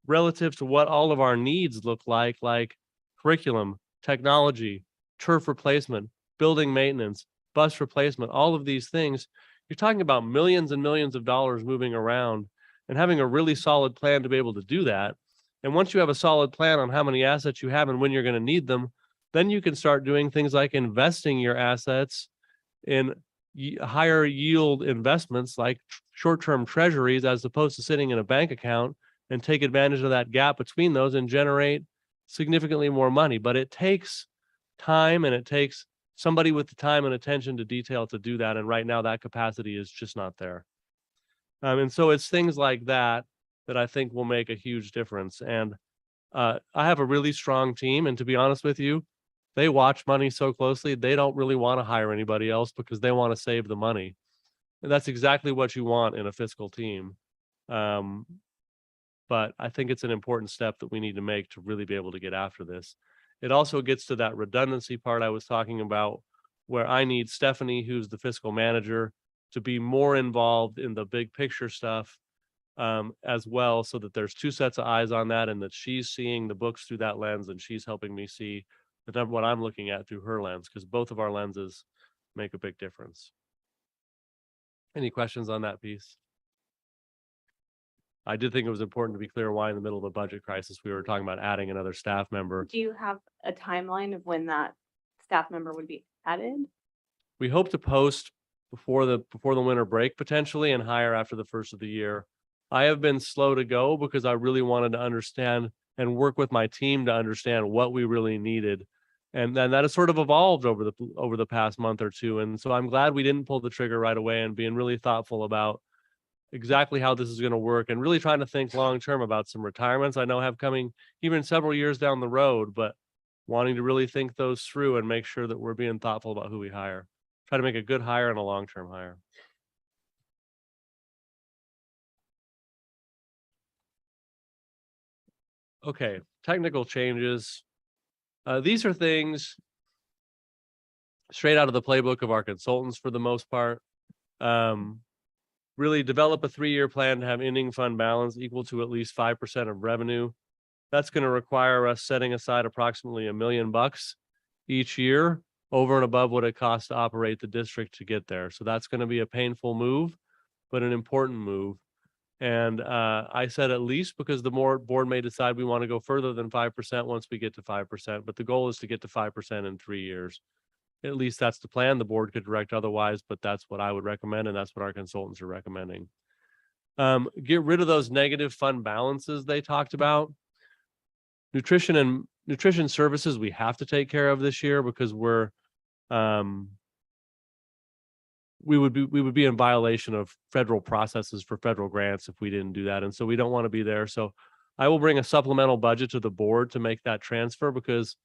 [SPEAKER 12] relative to what all of our needs look like curriculum, technology, turf replacement, building maintenance, bus replacement, all of these things, you're talking about millions and millions of dollars moving around, and having a really solid plan to be able to do that. And once you have a solid plan on how many assets you have and when you're going to need them, then you can start doing things like investing your assets in higher yield investments like short-term treasuries, as opposed to sitting in a bank account, and take advantage of that gap between those and generate significantly more money. But it takes time, and it takes somebody with the time and attention to detail to do that. And right now that capacity is just not there. And so it's things like that that I think will make a huge difference. And I have a really strong team. And to be honest with you, they watch money so closely, they don't really want to hire anybody else because they want to save the money. And that's exactly what you want in a fiscal team. But I think it's an important step that we need to make to really be able to get after this. It also gets to that redundancy part I was talking about, where I need Stephanie, who's the fiscal manager, to be more involved in the big picture stuff as well, so that there's 2 sets of eyes on that, and that she's seeing the books through that lens, and she's helping me see what I'm looking at through her lens, because both of our lenses make a big difference. Any questions on that piece? I did think it was important to be clear why in the middle of a budget crisis, we were talking about adding another staff member.
[SPEAKER 7] Do you have a timeline of when that staff member would be added?
[SPEAKER 12] We hope to post before the winter break potentially and hire after the first of the year. I have been slow to go because I really wanted to understand and work with my team to understand what we really needed. And then that has sort of evolved over the past month or two. And so I'm glad we didn't pull the trigger right away and being really thoughtful about exactly how this is going to work and really trying to think long term about some retirements I know have coming even several years down the road, but wanting to really think those through and make sure that we're being thoughtful about who we hire. Try to make a good hire and a long-term hire. Okay, technical changes. These are things straight out of the playbook of our consultants for the most part. Really develop a 3-year plan to have ending fund balance equal to at least 5% of revenue. That's going to require us setting aside approximately $1 million each year over and above what it costs to operate the district to get there. So that's going to be a painful move, but an important move. And I said at least because the board may decide we want to go further than 5% once we get to 5%, but the goal is to get to 5% in 3 years. At least that's the plan. The board could direct otherwise, but that's what I would recommend, and that's what our consultants are recommending. Get rid of those negative fund balances they talked about. Nutrition services we have to take care of this year because we would be in violation of federal processes for federal grants if we didn't do that, and so we don't want to be there. So I will bring a supplemental budget to the board to make that transfer because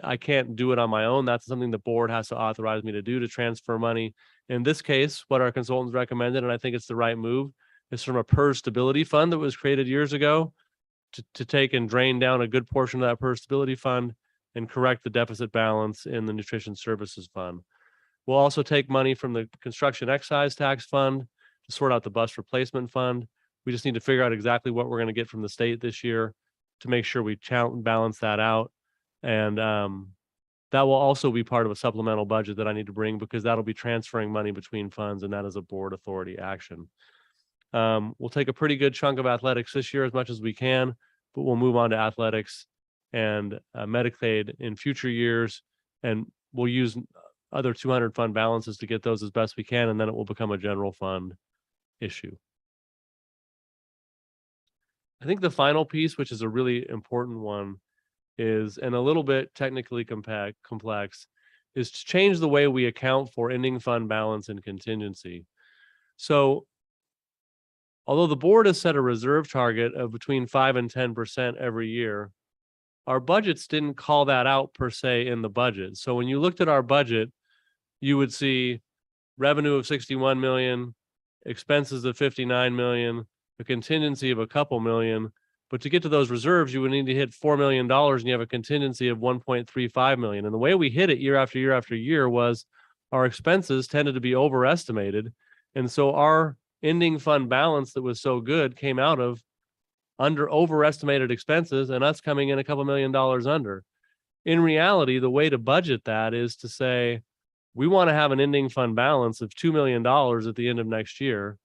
[SPEAKER 12] I can't do it on my own. That's something the board has to authorize me to do, to transfer money. In this case, what our consultants recommended, and I think it's the right move, is from a PERS stability fund that was created years ago to take and drain down a good portion of that PERS stability fund and correct the deficit balance in the nutrition services fund. We'll also take money from the construction excise tax fund to sort out the bus replacement fund. We just need to figure out exactly what we're going to get from the state this year to make sure we balance that out. And that will also be part of a supplemental budget that I need to bring because that'll be transferring money between funds, and that is a board authority action. We'll take a pretty good chunk of athletics this year as much as we can, but we'll move on to athletics and Medicaid in future years, and we'll use other 200 fund balances to get those as best we can, and then it will become a general fund issue. I think the final piece, which is a really important one, is, and a little bit technically complex, is to change the way we account for ending fund balance and contingency. So although the board has set a reserve target of between 5 and 10% every year, our budgets didn't call that out per se in the budget. So when you looked at our budget, you would see revenue of 61 million, expenses of 59 million, a contingency of a couple million. But to get to those reserves, you would need to hit $4 million and you have a contingency of 1.35 million. And the way we hit it year after year after year was our expenses tended to be overestimated. And so our ending fund balance that was so good came out of overestimated expenses and us coming in a couple $1 million under. In reality, the way to budget that is to say, we want to have an ending fund balance of $2 million at the end of next year.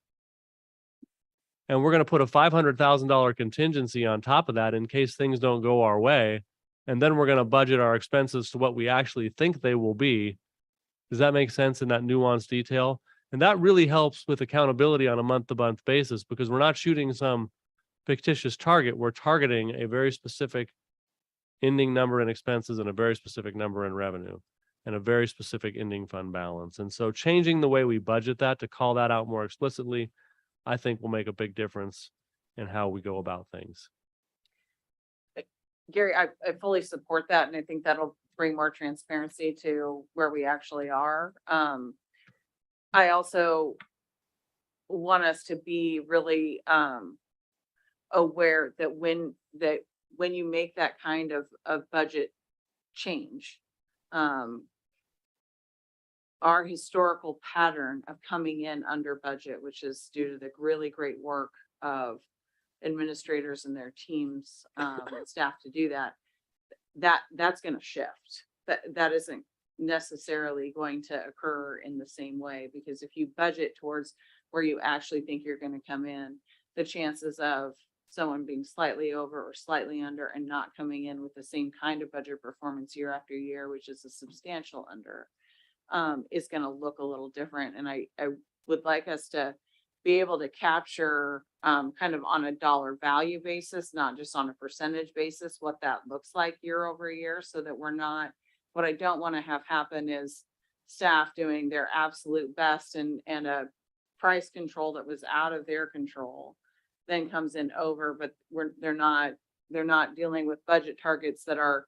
[SPEAKER 12] And we're going to put a $500,000 contingency on top of that in case things don't go our way. And then we're going to budget our expenses to what we actually think they will be. Does that make sense in that nuanced detail? And that really helps with accountability on a month-to-month basis because we're not shooting some fictitious target. We're targeting a very specific ending number in expenses and a very specific number in revenue and a very specific ending fund balance. And so changing the way we budget that to call that out more explicitly, I think will make a big difference in how we go about things.
[SPEAKER 3] Gary, I fully support that. And I think that'll bring more transparency to where we actually are. I also want us to be really aware that when you make that kind of budget change, our historical pattern of coming in under budget, which is due to the really great work of administrators and their teams and staff to do that's going to shift. That isn't necessarily going to occur in the same way, because if you budget towards where you actually think you're going to come in, the chances of someone being slightly over or slightly under and not coming in with the same kind of budget performance year after year, which is a substantial under, is gonna look a little different. And I would like us to be able to capture kind of on a dollar value basis, not just on a percentage basis, what that looks like year over year, so that we're not, what I don't want to have happen is staff doing their absolute best and a price control that was out of their control then comes in over, but they're not dealing with budget targets that are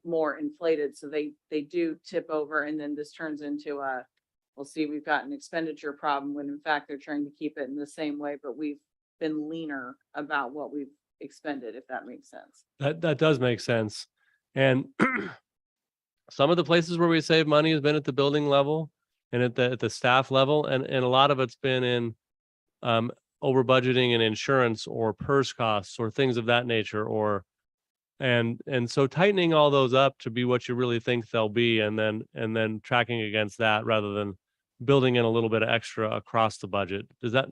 [SPEAKER 3] more inflated. So they do tip over, and then this turns into a, we'll see, we've got an expenditure problem when in fact they're trying to keep it in the same way, but we've been leaner about what we've expended, if that makes sense.
[SPEAKER 12] That does make sense. And some of the places where we save money has been at the building level and at the staff level, and a lot of it's been in over budgeting and insurance or PERS costs or things of that nature, or and so tightening all those up to be what you really think they'll be, and then tracking against that rather than building in a little bit of extra across the budget. Does that?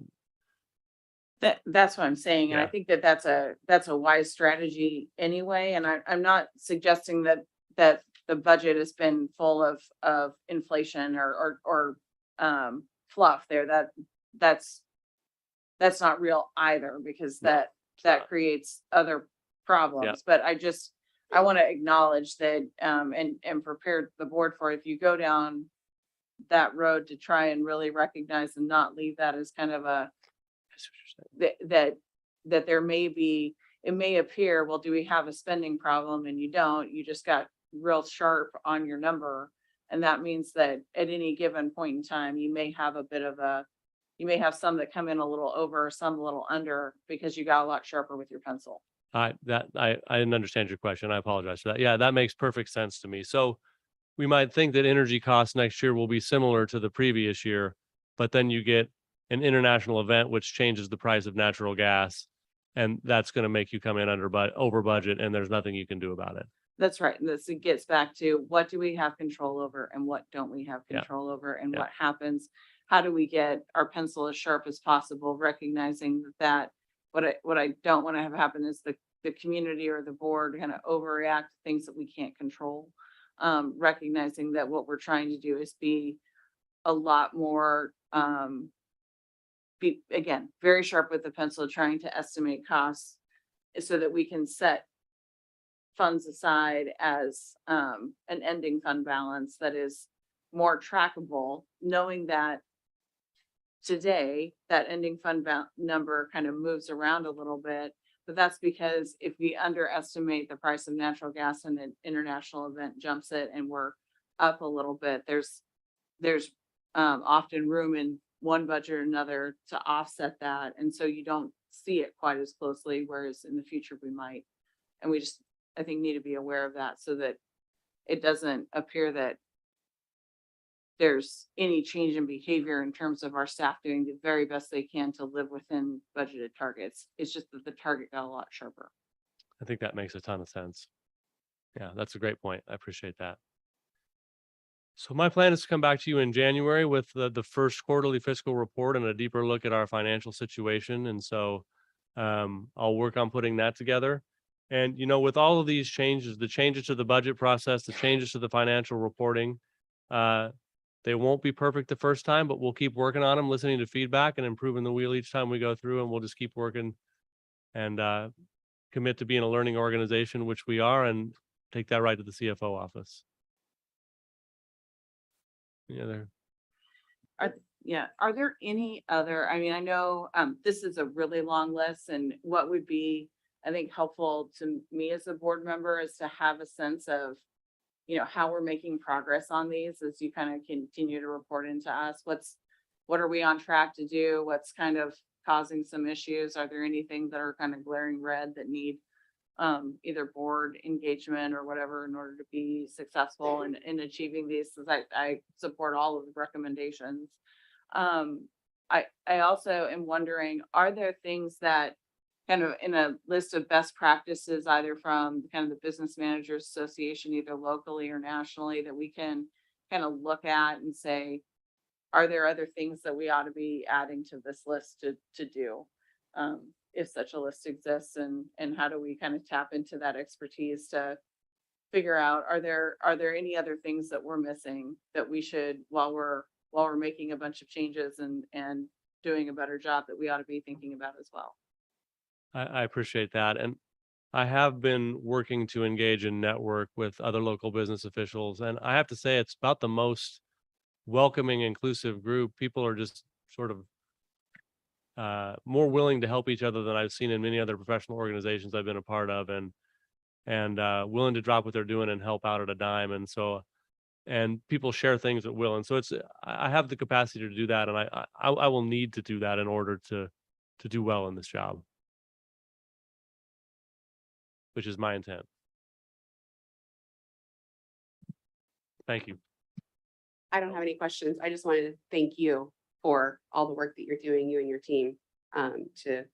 [SPEAKER 3] That's what I'm saying. And I
[SPEAKER 12] Yeah.
[SPEAKER 3] think that that's a wise strategy anyway. And I'm not suggesting that the budget has been full of inflation or fluff there. That's not real either, because that creates other problems. But I want to acknowledge that and prepare the board for, if you go down that road, to try and really recognize and not leave that as kind of a that there may be, it may appear, well, do we have a spending problem? And you don't, you just got real sharp on your number. And that means that at any given point in time, you may have you may have some that come in a little over, some a little under, because you got a lot sharper with your pencil.
[SPEAKER 12] I didn't understand your question. I apologize for that. Yeah, that makes perfect sense to me. So we might think that energy costs next year will be similar to the previous year, but then you get an international event which changes the price of natural gas, and that's going to make you come in over budget, and there's nothing you can do about it.
[SPEAKER 3] That's right. And it gets back to, what do we have control over and what don't we have
[SPEAKER 12] Yeah.
[SPEAKER 3] control over, and
[SPEAKER 12] Yeah.
[SPEAKER 3] what happens? How do we get our pencil as sharp as possible, recognizing that what I don't want to have happen is the community or the board kind of overreact to things that we can't control. Recognizing that what we're trying to do is be a lot more, be, again, very sharp with the pencil, trying to estimate costs so that we can set funds aside as an ending fund balance that is more trackable, knowing that today that ending fund number kind of moves around a little bit. But that's because if we underestimate the price of natural gas and an international event jumps it and we're up a little bit, there's often room in one budget or another to offset that. And so you don't see it quite as closely, whereas in the future we might. And we just, I think, need to be aware of that so that it doesn't appear that there's any change in behavior in terms of our staff doing the very best they can to live within budgeted targets. It's just that the target got a lot sharper.
[SPEAKER 12] I think that makes a ton of sense. Yeah, that's a great point. I appreciate that. So my plan is to come back to you in January with the first quarterly fiscal report and a deeper look at our financial situation. And so I'll work on putting that together. And, with all of these changes, the changes to the budget process, the changes to the financial reporting, they won't be perfect the first time, but we'll keep working on them, listening to feedback and improving the wheel each time we go through. And we'll just keep working and commit to being a learning organization, which we are, and take that right to the CFO office.
[SPEAKER 3] Are there any other, I mean, I know this is a really long list, and what would be, I think, helpful to me as a board member is to have a sense of, how we're making progress on these as you kind of continue to report into us. What are we on track to do? What's kind of causing some issues? Are there anything that are kind of glaring red that need either board engagement or whatever in order to be successful in achieving these? Because I support all of the recommendations. I also am wondering, are there things that kind of in a list of best practices, either from kind of the Business Managers Association, either locally or nationally, that we can kind of look at and say, are there other things that we ought to be adding to this list to do? If such a list exists, and how do we kind of tap into that expertise to figure out, are there any other things that we're missing that we should, while we're making a bunch of changes and doing a better job, that we ought to be thinking about as well.
[SPEAKER 12] I appreciate that. And I have been working to engage in network with other local business officials. And I have to say, it's about the most welcoming, inclusive group. People are just sort of more willing to help each other than I've seen in many other professional organizations I've been a part of, and willing to drop what they're doing and help out at a dime. And so, and people share things at will. And so I have the capacity to do that. And I will need to do that in order to do well in this job, which is my intent. Thank you.
[SPEAKER 11] I don't have any questions. I just wanted to thank you for all the work that you're doing, you and your team, to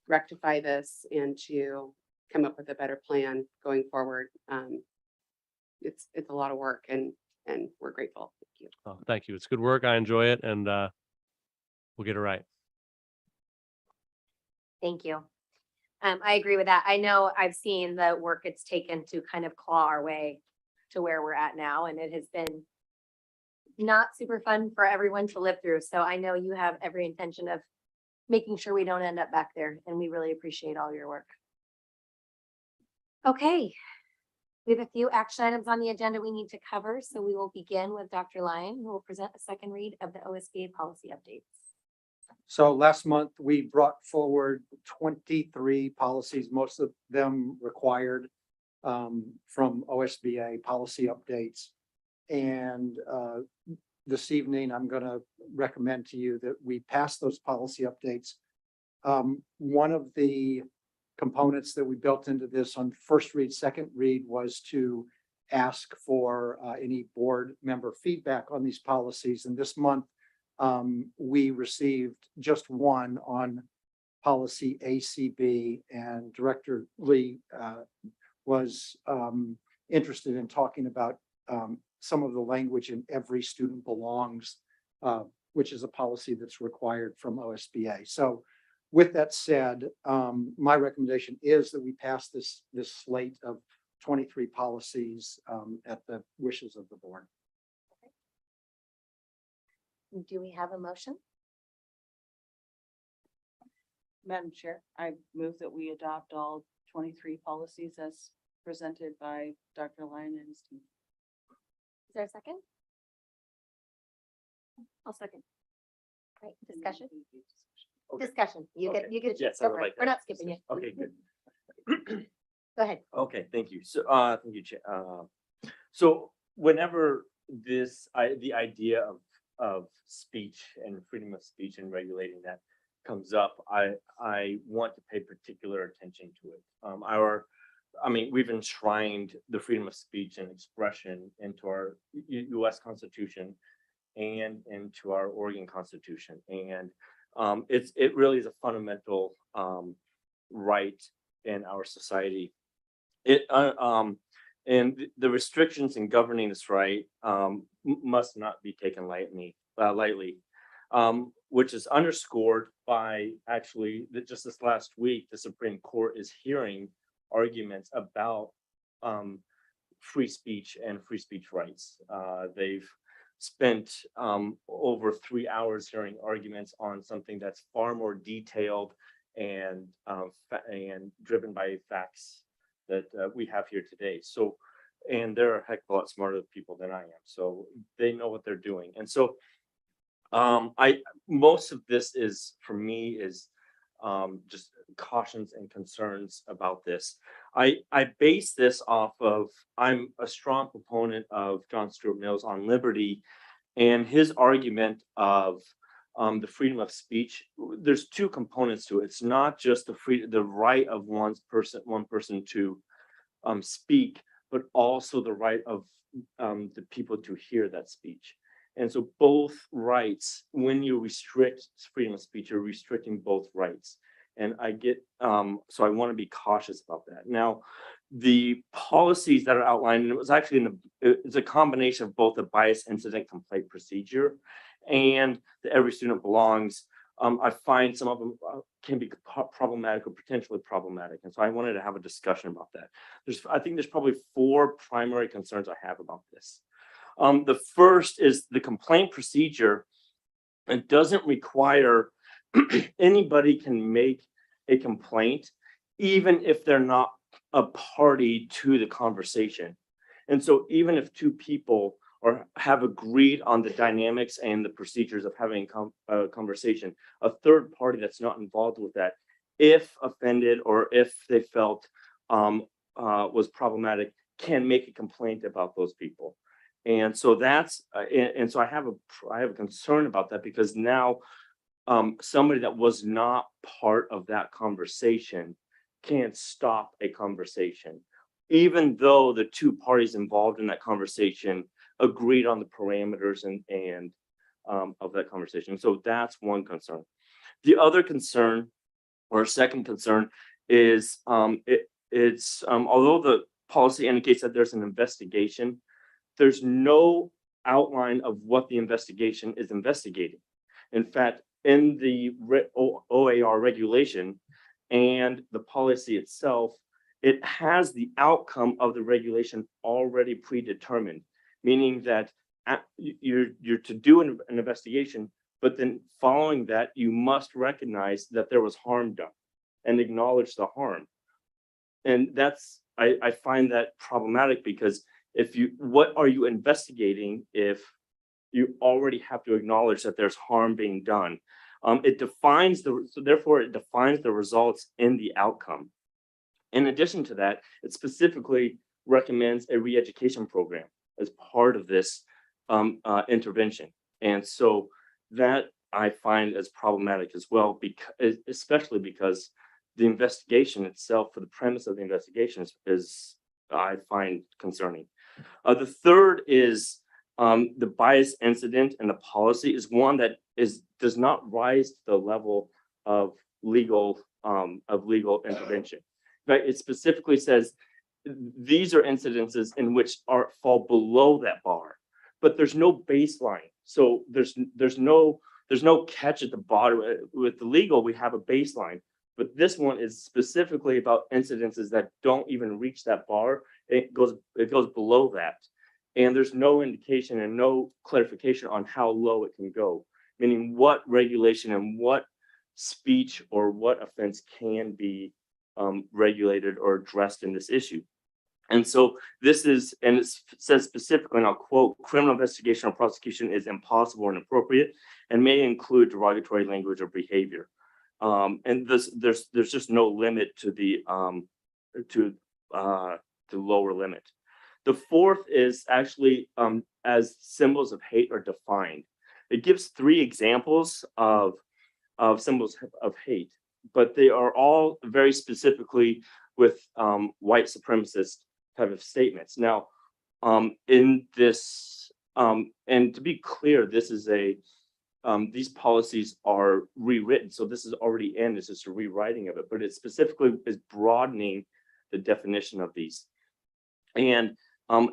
[SPEAKER 11] rectify this and to come up with a better plan going forward. It's a lot of work, and we're grateful. Thank you.
[SPEAKER 12] Oh, thank you. It's good work. I enjoy it, and we'll get it right.
[SPEAKER 1] Thank you. I agree with that. I know I've seen the work it's taken to kind of claw our way to where we're at now, and it has been not super fun for everyone to live through. So I know you have every intention of making sure we don't end up back there, and we really appreciate all your work. Okay. We have a few action items on the agenda we need to cover, so we will begin with Dr. Lyon, who will present a second read of the OSBA policy updates.
[SPEAKER 8] So last month, we brought forward 23 policies, most of them required from OSBA policy updates. And this evening, I'm going to recommend to you that we pass those policy updates. One of the components that we built into this on first read, second read was to ask for any board member feedback on these policies. And this month, we received just one on policy ACB, and Director Lee was interested in talking about some of the language in every student belongs, which is a policy that's required from OSBA. So with that said, my recommendation is that we pass this slate of 23 policies at the wishes of the board.
[SPEAKER 1] Do we have a motion?
[SPEAKER 3] Madam Chair, I move that we adopt all 23 policies as presented by Dr. Lyon and his team.
[SPEAKER 1] Is there a second? I'll second. Right, discussion?
[SPEAKER 10] Okay.
[SPEAKER 1] Discussion. You
[SPEAKER 10] Okay.
[SPEAKER 1] get.
[SPEAKER 10] Yes,
[SPEAKER 1] go
[SPEAKER 10] I would
[SPEAKER 1] for it.
[SPEAKER 10] like
[SPEAKER 1] We're
[SPEAKER 10] that.
[SPEAKER 1] not skipping you.
[SPEAKER 10] Okay, good.
[SPEAKER 1] Go ahead.
[SPEAKER 10] Okay, thank you. So, thank you, Chair. So whenever the idea of speech and freedom of speech and regulating that comes up, I want to pay particular attention to it. We've enshrined the freedom of speech and expression into our U.S. Constitution and into our Oregon Constitution, and it really is a fundamental right in our society. And the restrictions in governing this right must not be taken lightly, which is underscored by actually just this last week, the Supreme Court is hearing arguments about free speech and free speech rights. They've spent over 3 hours hearing arguments on something that's far more detailed and driven by facts that we have here today. So, and they're a heck of a lot smarter people than I am, so they know what they're doing. And so most of this is, for me, is just cautions and concerns about this. I base this off of, I'm a strong proponent of John Stuart Mill's On Liberty and his argument of the freedom of speech. There's two components to it. It's not just the right of one person to speak, but also the right of the people to hear that speech. And so both rights, when you restrict freedom of speech, you're restricting both rights. And I get, so I want to be cautious about that. Now, the policies that are outlined, and it was actually it's a combination of both the bias incident complaint procedure and the Every Student Belongs, I find some of them can be problematic or potentially problematic. And so I wanted to have a discussion about that. I think there's probably 4 primary concerns I have about this. The first is the complaint procedure. It doesn't require anybody can make a complaint, even if they're not a party to the conversation. And so even if 2 people or have agreed on the dynamics and the procedures of having a conversation, a third party that's not involved with that, if offended or if they felt was problematic, can make a complaint about those people. And so that's and so I have a concern about that, because now somebody that was not part of that conversation can't stop a conversation, even though the 2 parties involved in that conversation agreed on the parameters and of that conversation. So that's one concern. The other concern, or second concern, is although the policy indicates that there's an investigation, there's no outline of what the investigation is investigating. In fact, in the OAR regulation and the policy itself, it has the outcome of the regulation already predetermined, meaning that you're to do an investigation, but then following that, you must recognize that there was harm done and acknowledge the harm. And that's, I find that problematic, because what are you investigating if you already have to acknowledge that there's harm being done? Therefore it defines the results in the outcome. In addition to that, it specifically recommends a re-education program as part of this intervention. And so that I find as problematic as well, especially because the investigation itself, for the premise of the investigation, is I find concerning. The third is the bias incident in the policy is one that does not rise to the level of legal intervention. Right? It specifically says these are incidences in which fall below that bar, but there's no baseline. So there's no catch at the bottom. With the legal, we have a baseline, but this one is specifically about incidences that don't even reach that bar. It goes below that, and there's no indication and no clarification on how low it can go, meaning what regulation and what speech or what offense can be regulated or addressed in this issue. And so this is, and it says specifically, and I'll quote, criminal investigation or prosecution is impossible or inappropriate and may include derogatory language or behavior. And there's just no limit to the lower limit. The fourth is actually as symbols of hate are defined. It gives 3 examples of symbols of hate, but they are all very specifically with white supremacist type of statements. Now, in this, and to be clear, this is these policies are rewritten. So this is already in, it's just a rewriting of it, but it specifically is broadening the definition of these. And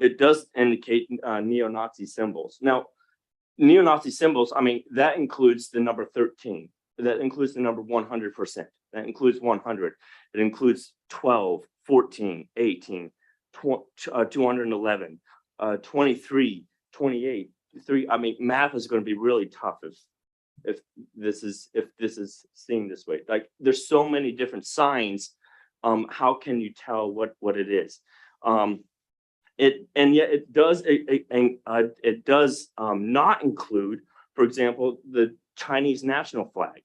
[SPEAKER 10] it does indicate neo-Nazi symbols. Now, neo-Nazi symbols, I mean, that includes the number 13. That includes the number 100%. That includes 100. It includes 12, 14, 18, 211, 23, 28, 3. I mean, math is going to be really tough if this is seen this way. Like, there's so many different signs. How can you tell what it is? And yet it does not include, for example, the Chinese national flag.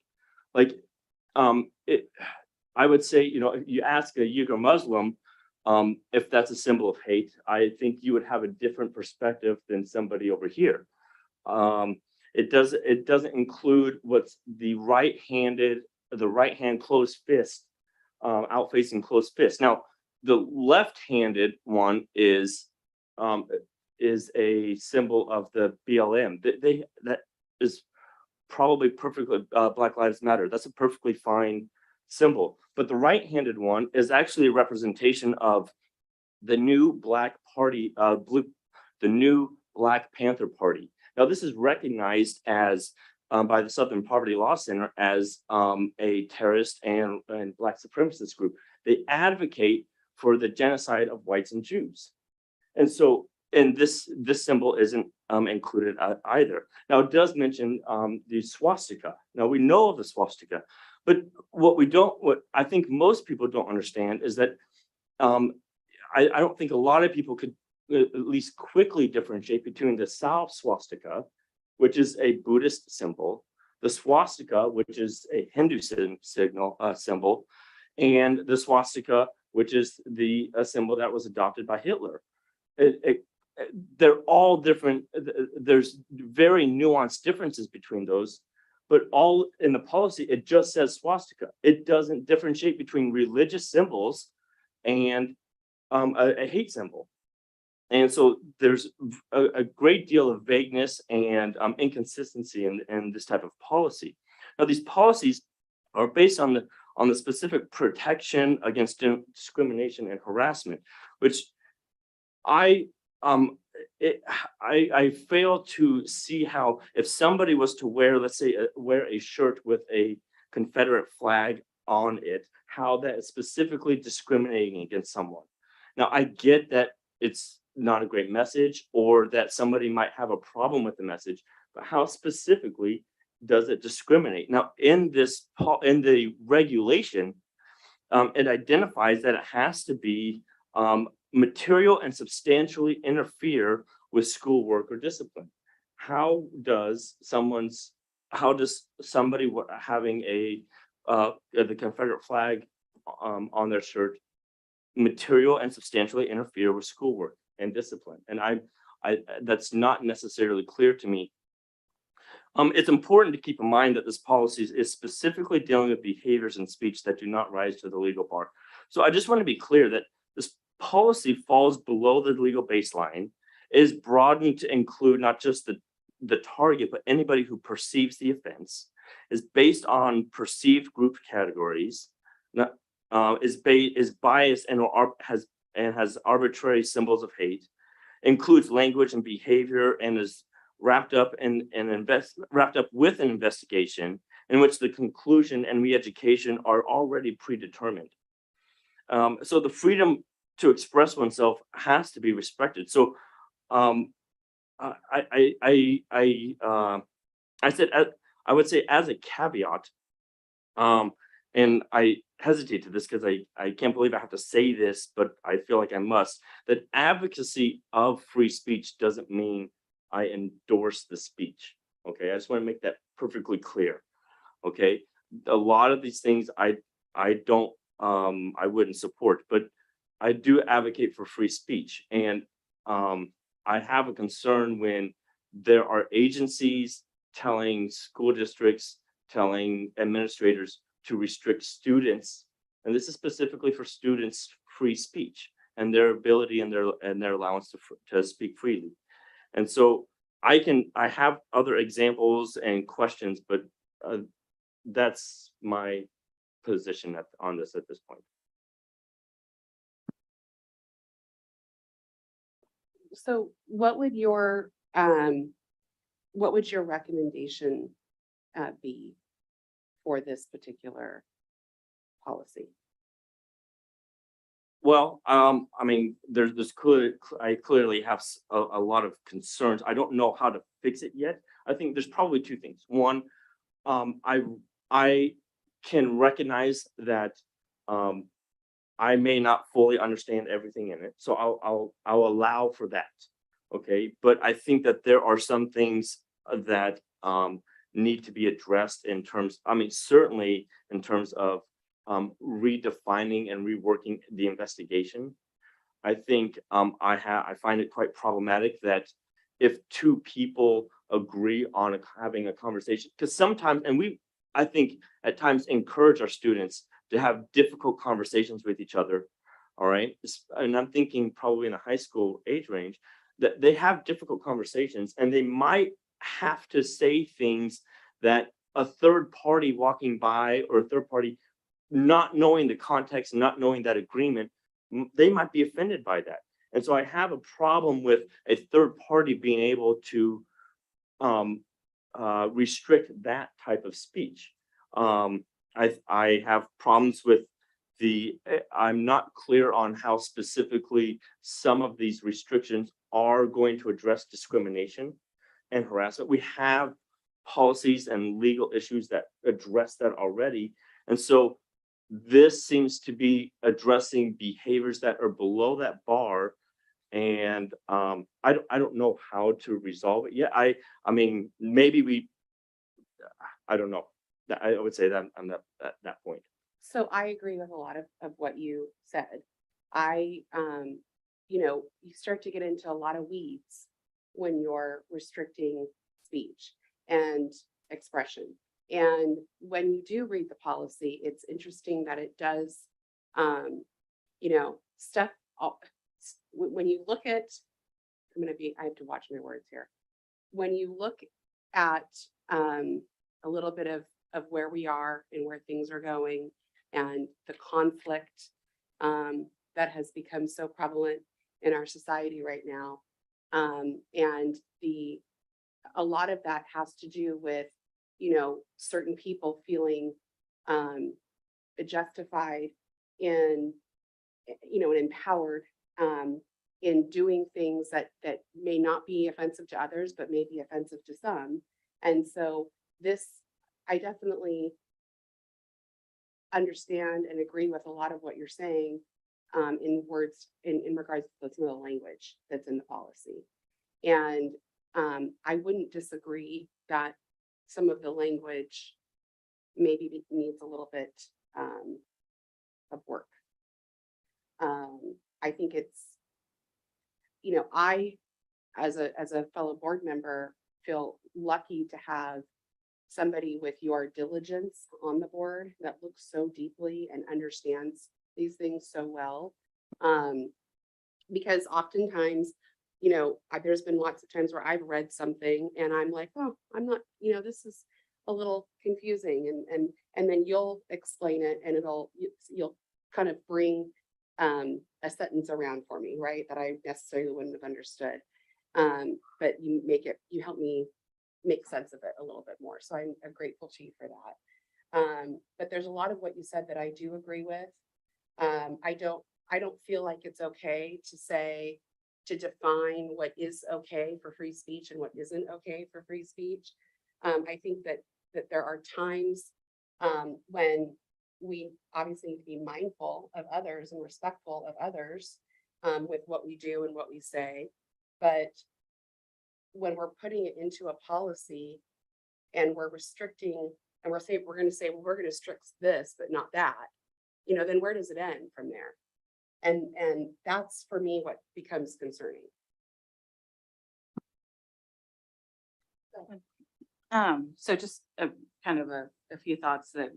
[SPEAKER 10] Like, I would say, if you ask a Uyghur Muslim if that's a symbol of hate, I think you would have a different perspective than somebody over here. It doesn't include what's the right hand closed fist, out facing closed fist. Now, the left-handed one is a symbol of the BLM. That is probably perfectly Black Lives Matter. That's a perfectly fine symbol. But the right-handed one is actually a representation of the new Black Party, the new Black Panther Party. Now, this is recognized as by the Southern Poverty Law Center as a terrorist and Black supremacist group. They advocate for the genocide of whites and Jews. And so, and this symbol isn't included either. Now, it does mention the swastika. Now, we know of the swastika, but what I think most people don't understand is that I don't think a lot of people could at least quickly differentiate between the South swastika, which is a Buddhist symbol, the swastika, which is a Hindu symbol, and the swastika, which is the symbol that was adopted by Hitler. They're all different. There's very nuanced differences between those, but all in the policy, it just says swastika. It doesn't differentiate between religious symbols and a hate symbol. And so there's a great deal of vagueness and inconsistency in this type of policy. Now, these policies are based on the specific protection against discrimination and harassment, which I fail to see how, if somebody was to wear, let's say, wear a shirt with a Confederate flag on it, how that is specifically discriminating against someone. Now, I get that it's not a great message, or that somebody might have a problem with the message, but how specifically does it discriminate? Now, in the regulation, it identifies that it has to be material and substantially interfere with schoolwork or discipline. How does somebody having the Confederate flag on their shirt material and substantially interfere with schoolwork and discipline? And I that's not necessarily clear to me. It's important to keep in mind that this policy is specifically dealing with behaviors and speech that do not rise to the legal bar. So I just want to be clear that this policy falls below the legal baseline, is broadened to include not just the target, but anybody who perceives the offense, is based on perceived group categories, is biased and has arbitrary symbols of hate, includes language and behavior, and is wrapped up with an investigation in which the conclusion and re-education are already predetermined. So the freedom to express oneself has to be respected. So I would say, as a caveat, and I hesitate to this because I can't believe I have to say this, but I feel like I must, that advocacy of free speech doesn't mean I endorse the speech. Okay, I just want to make that perfectly clear. Okay, a lot of these things I wouldn't support, but I do advocate for free speech. And I have a concern when there are agencies telling school districts, telling administrators to restrict students, and this is specifically for students' free speech and their ability and their allowance to speak freely. And so I have other examples and questions, but that's my position on this at this point.
[SPEAKER 11] So what would your recommendation be for this particular policy?
[SPEAKER 10] Well, I mean, I clearly have a lot of concerns. I don't know how to fix it yet. I think there's probably two things. One, I can recognize that I may not fully understand everything in it, so I'll allow for that. Okay, but I think that there are some things that need to be addressed in terms. I mean, certainly in terms of redefining and reworking the investigation. I think I find it quite problematic that if two people agree on having a conversation, because sometimes, and I think at times encourage our students to have difficult conversations with each other. All right, and I'm thinking probably in a high school age range, that they have difficult conversations and they might have to say things that a third party walking by, or a third party not knowing the context, not knowing that agreement, they might be offended by that. And so I have a problem with a third party being able to restrict that type of speech. I have problems with I'm not clear on how specifically some of these restrictions are going to address discrimination and harassment. We have policies and legal issues that address that already. And so this seems to be addressing behaviors that are below that bar. And I don't know how to resolve it yet. I mean, maybe I don't know. I would say that on that point.
[SPEAKER 11] So I agree with a lot of what you said. You start to get into a lot of weeds when you're restricting speech and expression. And when you do read the policy, it's interesting that it does, stuff. When you look at, I have to watch my words here. When you look at a little bit of where we are and where things are going, and the conflict that has become so prevalent in our society right now. And a lot of that has to do with, certain people feeling justified in, and empowered in doing things that may not be offensive to others, but may be offensive to some. And so I definitely understand and agree with a lot of what you're saying in regards to some of the language that's in the policy. And I wouldn't disagree that some of the language maybe needs a little bit of work. I think it's, I, as a fellow board member, feel lucky to have somebody with your diligence on the board that looks so deeply and understands these things so well. Because oftentimes, there's been lots of times where I've read something and I'm like, oh, I'm not, this is a little confusing, and then you'll explain it and you'll kind of bring a sentence around for me, right, that I necessarily wouldn't have understood. But you help me make sense of it a little bit more. So I'm grateful to you for that. But there's a lot of what you said that I do agree with. I don't feel like it's okay to define what is okay for free speech and what isn't okay for free speech. I think that there are times when we obviously need to be mindful of others and respectful of others with what we do and what we say. But when we're putting it into a policy and we're restricting and we're going to say, well, we're going to restrict this, but not that, then where does it end from there? And that's for me what becomes concerning.
[SPEAKER 3] So just kind of a few thoughts that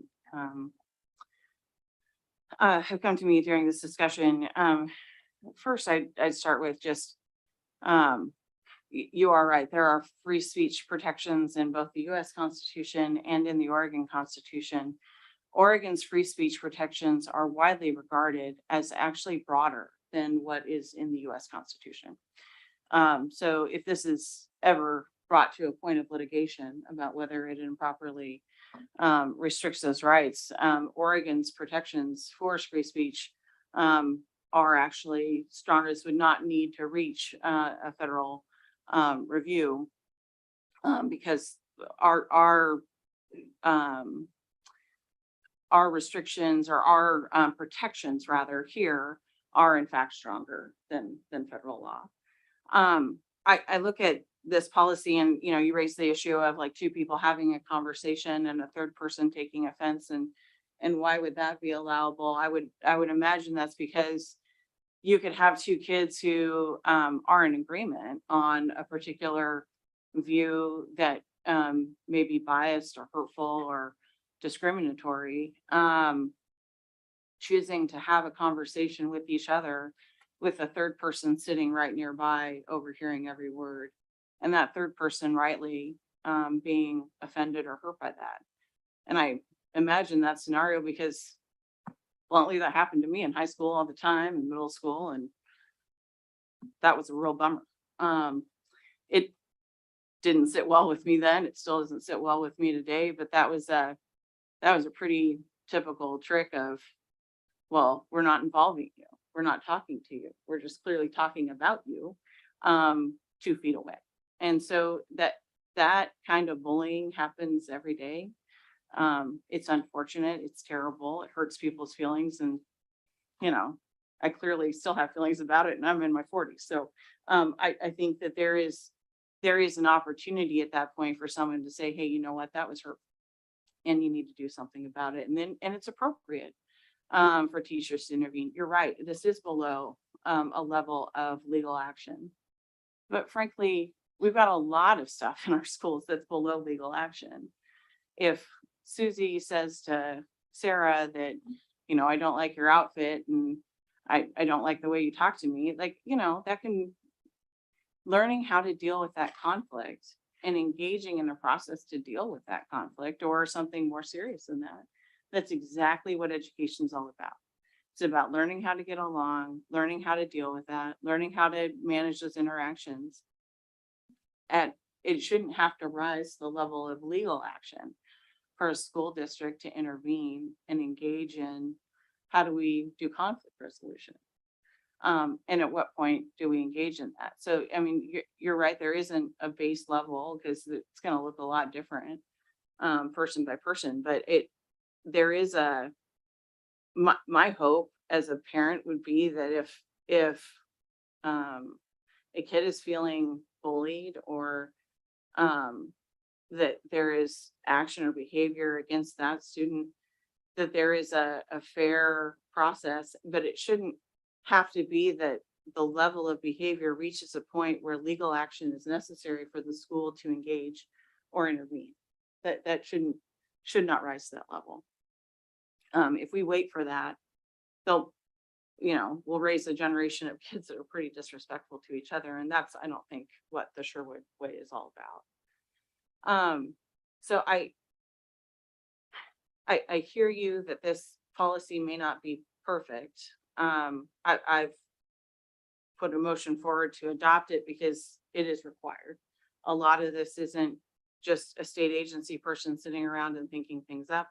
[SPEAKER 3] have come to me during this discussion. First, I'd start with just, you are right. There are free speech protections in both the US Constitution and in the Oregon Constitution. Oregon's free speech protections are widely regarded as actually broader than what is in the US Constitution. So if this is ever brought to a point of litigation about whether it improperly restricts those rights, Oregon's protections for free speech are actually stronger. This would not need to reach a federal review because our restrictions or our protections rather here are in fact stronger than federal law. I look at this policy and, you raise the issue of like two people having a conversation and a third person taking offense, and why would that be allowable? I would imagine that's because you could have two kids who are in agreement on a particular view that may be biased or hurtful or discriminatory, choosing to have a conversation with each other with a third person sitting right nearby, overhearing every word, and that third person rightly being offended or hurt by that. And I imagine that scenario because bluntly, that happened to me in high school all the time, in middle school, and that was a real bummer. didn't sit well with me then. It still doesn't sit well with me today, but that was a pretty typical trick of, well, we're not involving you. We're not talking to you. We're just clearly talking about you 2 feet away. And so that kind of bullying happens every day. It's unfortunate. It's terrible. It hurts people's feelings. And, I clearly still have feelings about it, and I'm in my 40s. So I think that there is an opportunity at that point for someone to say, hey, you know what, that was hurtful, and you need to do something about it. And it's appropriate for teachers to intervene. You're right. This is below a level of legal action. But frankly, we've got a lot of stuff in our schools that's below legal action. If Susie says to Sarah that, I don't like your outfit and I don't like the way you talk to me, that can, learning how to deal with that conflict and engaging in a process to deal with that conflict or something more serious than that. That's exactly what education is all about. It's about learning how to get along, learning how to deal with that, learning how to manage those interactions. And it shouldn't have to rise to the level of legal action for a school district to intervene and engage in how do we do conflict resolution. And at what point do we engage in that? So, I mean, you're right. There isn't a base level because it's going to look a lot different person by person, but there is my hope as a parent would be that if a kid is feeling bullied or that there is action or behavior against that student, that there is a fair process, but it shouldn't have to be that the level of behavior reaches a point where legal action is necessary for the school to engage or intervene. That should not rise to that level. If we wait for that, we'll raise a generation of kids that are pretty disrespectful to each other. And that's, I don't think, what the Sherwood way is all about. So I hear you that this policy may not be perfect. I've put a motion forward to adopt it because it is required. A lot of this isn't just a state agency person sitting around and thinking things up.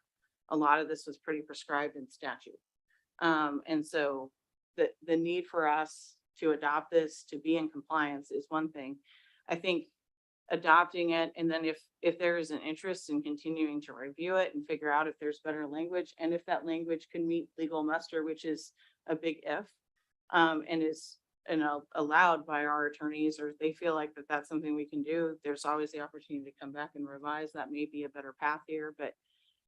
[SPEAKER 3] A lot of this was pretty prescribed in statute. And so the need for us to adopt this, to be in compliance is one thing. I think adopting it, and then if there is an interest in continuing to review it and figure out if there's better language, and if that language can meet legal muster, which is a big if, and is allowed by our attorneys, or they feel like that's something we can do, there's always the opportunity to come back and revise. That may be a better path here, but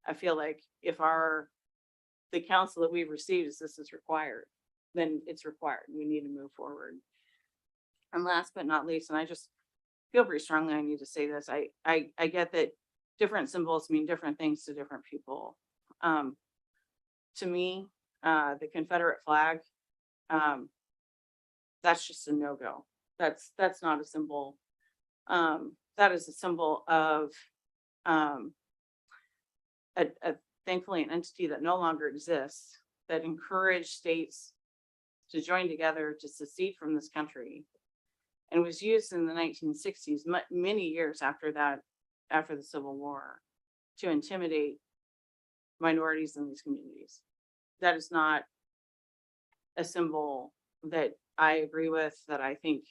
[SPEAKER 3] I feel like if the counsel that we've received is this is required, then it's required. We need to move forward. And last but not least, and I just feel pretty strongly I need to say this, I get that different symbols mean different things to different people. To me, the Confederate flag, that's just a no-go. That's not a symbol. That is a symbol of thankfully an entity that no longer exists, that encouraged states to join together to secede from this country, and was used in the 1960s, many years after the Civil War, to intimidate minorities in these communities. That is not a symbol that I agree with, that I think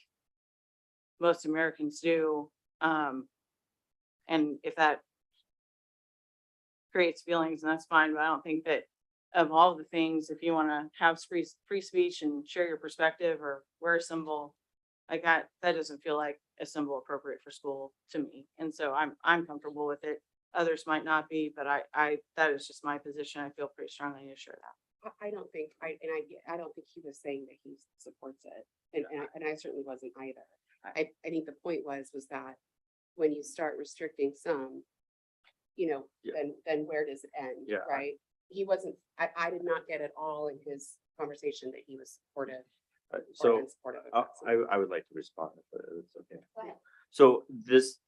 [SPEAKER 3] most Americans do. And if that creates feelings, and that's fine, but I don't think that of all the things, if you want to have free speech and share your perspective or wear a symbol like that doesn't feel like a symbol appropriate for school to me. And so I'm comfortable with it. Others might not be, but I that is just my position. I feel pretty strongly to share that.
[SPEAKER 11] I don't think, I don't think he was saying that he supports it. And I certainly wasn't either. I think the point was that when you start restricting some,
[SPEAKER 10] Yeah.
[SPEAKER 11] then where does it end?
[SPEAKER 10] Yeah.
[SPEAKER 11] Right? He wasn't, I did not get at all in his conversation that he was supportive.
[SPEAKER 10] So
[SPEAKER 11] Unsupportive of that.
[SPEAKER 10] I would like to respond if it's okay.
[SPEAKER 1] Go ahead.
[SPEAKER 10] So this,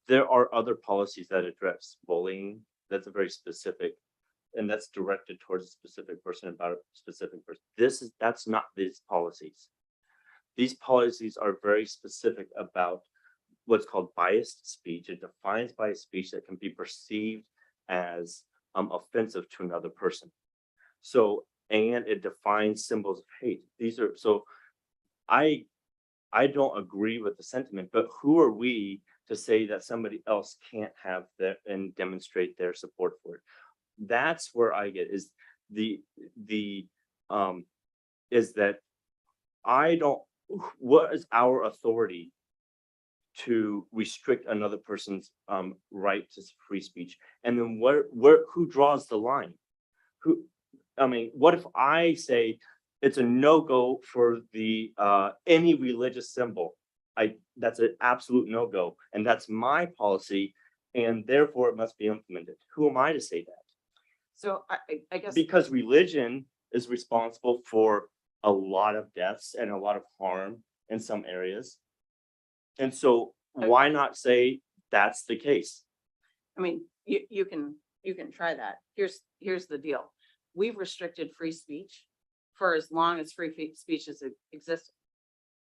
[SPEAKER 10] there are other policies that address bullying. That's a very specific, and that's directed towards a specific person about a specific person. That's not these policies. These policies are very specific about what's called biased speech. It defines biased speech that can be perceived as offensive to another person. So, and it defines symbols of hate. These are, so I don't agree with the sentiment, but who are we to say that somebody else can't have that and demonstrate their support for it? That's where I get is is that I don't, what is our authority to restrict another person's right to free speech? And then who draws the line? Who, I mean, what if I say it's a no-go for the any religious symbol? That's an absolute no-go, and that's my policy, and therefore it must be implemented. Who am I to say that?
[SPEAKER 3] So I guess.
[SPEAKER 10] Because religion is responsible for a lot of deaths and a lot of harm in some areas. And so why not say that's the case?
[SPEAKER 3] I mean, you can try that. Here's the deal. We've restricted free speech for as long as free speech has existed.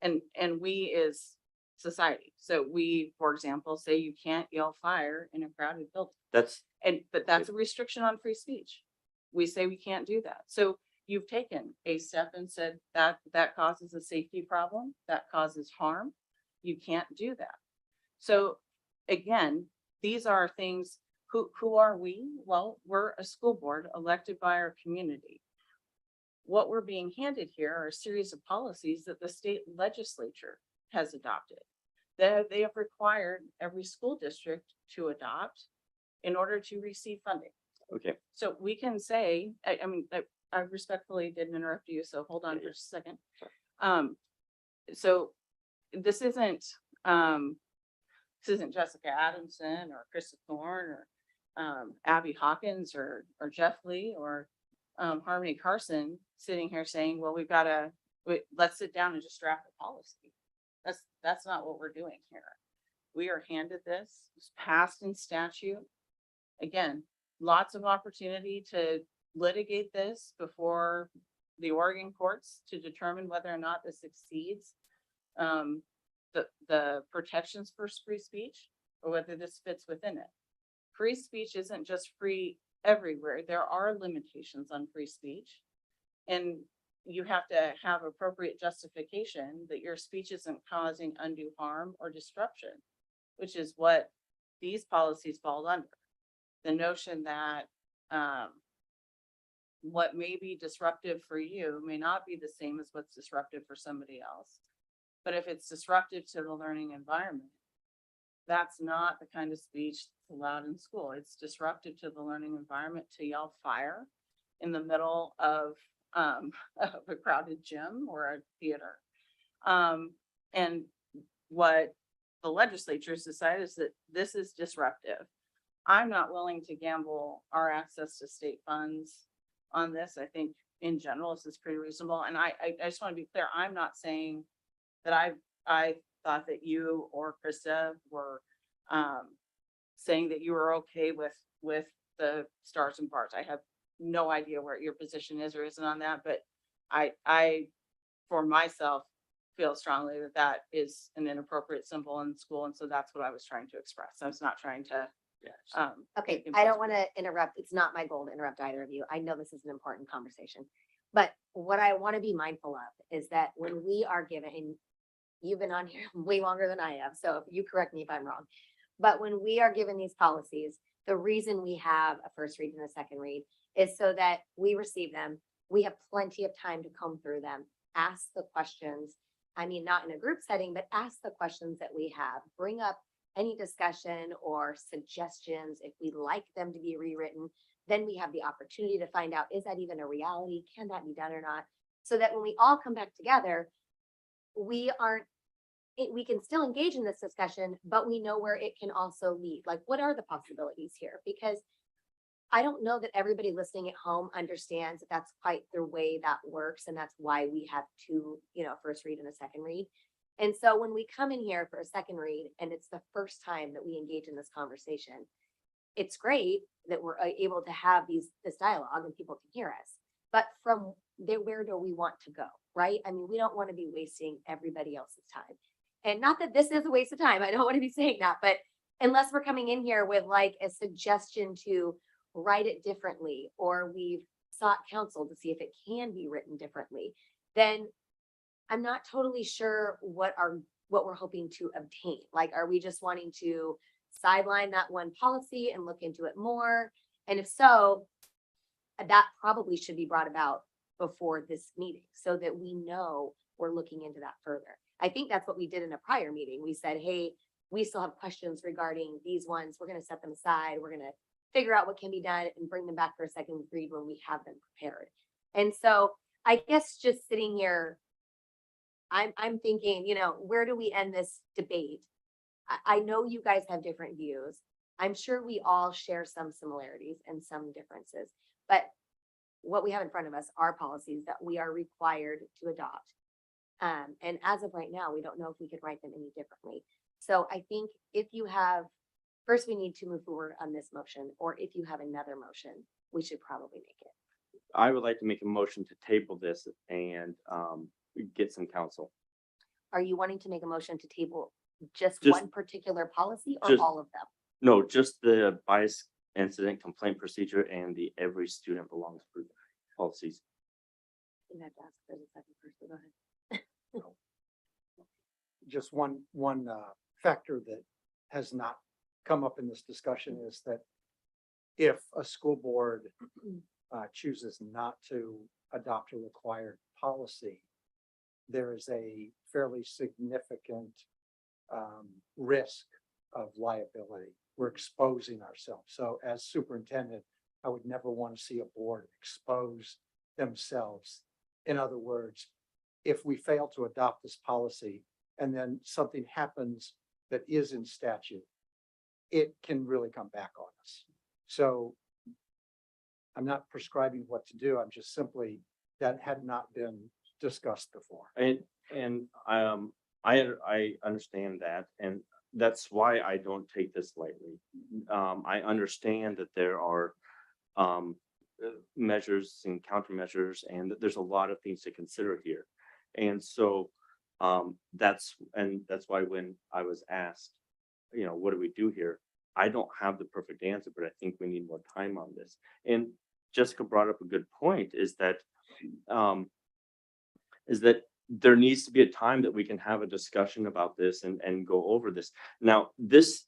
[SPEAKER 3] And we as society. So we, for example, say you can't yell fire in a crowded building. But that's a restriction on free speech. We say we can't do that. So you've taken a step and said that that causes a safety problem, that causes harm. You can't do that. So again, these are things, who are we? Well, we're a school board elected by our community. What we're being handed here are a series of policies that the state legislature has adopted, that they have required every school district to adopt in order to receive funding.
[SPEAKER 10] Okay.
[SPEAKER 3] So we can say, I respectfully didn't interrupt you, so hold on for a second. So this isn't Jessica Adamson or Krista Thorne or Abby Hawkins or Jeff Lee or Harmony Carson sitting here saying, well, let's sit down and just draft a policy. That's not what we're doing here. We are handed this, it's passed in statute. Again, lots of opportunity to litigate this before the Oregon courts to determine whether or not this exceeds the protections for free speech or whether this fits within it. Free speech isn't just free everywhere. There are limitations on free speech, and you have to have appropriate justification that your speech isn't causing undue harm or disruption, which is what these policies fall under. The notion that what may be disruptive for you may not be the same as what's disruptive for somebody else. But if it's disruptive to the learning environment, that's not the kind of speech that's allowed in school. It's disruptive to the learning environment to yell fire in the middle of a crowded gym or a theater. And what the legislature has decided is that this is disruptive. I'm not willing to gamble our access to state funds on this. I think in general, this is pretty reasonable. And I just want to be clear, I'm not saying that I thought that you or Krista were saying that you were okay with the stars and bars. I have no idea where your position is or isn't on that, but I for myself feel strongly that that is an inappropriate symbol in school, and so that's what I was trying to express. I was not trying to.
[SPEAKER 1] Okay, I don't want to interrupt. It's not my goal to interrupt either of you. I know this is an important conversation, but what I want to be mindful of is that when we are given, you've been on here way longer than I have, so you correct me if I'm wrong, but when we are given these policies, the reason we have a first read and a second read is so that we receive them. We have plenty of time to comb through them, ask the questions. I mean, not in a group setting, but ask the questions that we have, bring up any discussion or suggestions. If we'd like them to be rewritten, then we have the opportunity to find out, is that even a reality? Can that be done or not? So that when we all come back together, we can still engage in this discussion, but we know where it can also lead. Like, what are the possibilities here? Because I don't know that everybody listening at home understands that that's quite the way that works. And that's why we have two, first read and a second read. And so when we come in here for a second read, and it's the first time that we engage in this conversation, it's great that we're able to have this dialogue and people can hear us. But from there, where do we want to go, right? I mean, we don't want to be wasting everybody else's time. And not that this is a waste of time, I don't want to be saying that, but unless we're coming in here with like a suggestion to write it differently, or we've sought counsel to see if it can be written differently, then I'm not totally sure what we're hoping to obtain. Like, are we just wanting to sideline that one policy and look into it more? And if so, that probably should be brought about before this meeting so that we know we're looking into that further. I think that's what we did in a prior meeting. We said, hey, we still have questions regarding these ones. We're going to set them aside. We're going to figure out what can be done and bring them back for a second read when we have them prepared. And so I guess just sitting here, I'm thinking, where do we end this debate? I know you guys have different views. I'm sure we all share some similarities and some differences, but what we have in front of us are policies that we are required to adopt. And as of right now, we don't know if we could write them any differently. So I think first we need to move forward on this motion, or if you have another motion, we should probably make it.
[SPEAKER 10] I would like to make a motion to table this and get some counsel.
[SPEAKER 1] Are you wanting to make a motion to table just
[SPEAKER 10] Just-
[SPEAKER 1] one particular policy or
[SPEAKER 10] just-
[SPEAKER 1] all of them?
[SPEAKER 10] No, just the bias incident complaint procedure and the every student belongs group policies.
[SPEAKER 1] You have to ask for the second first, so go ahead.
[SPEAKER 8] Just one factor that has not come up in this discussion is that if a school board chooses not to adopt a required policy, there is a fairly significant risk of liability. We're exposing ourselves. So as superintendent, I would never want to see a board expose themselves. In other words, if we fail to adopt this policy and then something happens that is in statute, it can really come back on us. So I'm not prescribing what to do. I'm just simply, that had not been discussed before.
[SPEAKER 10] And I understand that, and that's why I don't take this lightly. I understand that there are measures and countermeasures, and that there's a lot of things to consider here. And so that's why when I was asked, what do we do here? I don't have the perfect answer, but I think we need more time on this. And Jessica brought up a good point, is that there needs to be a time that we can have a discussion about this and go over this. Now, this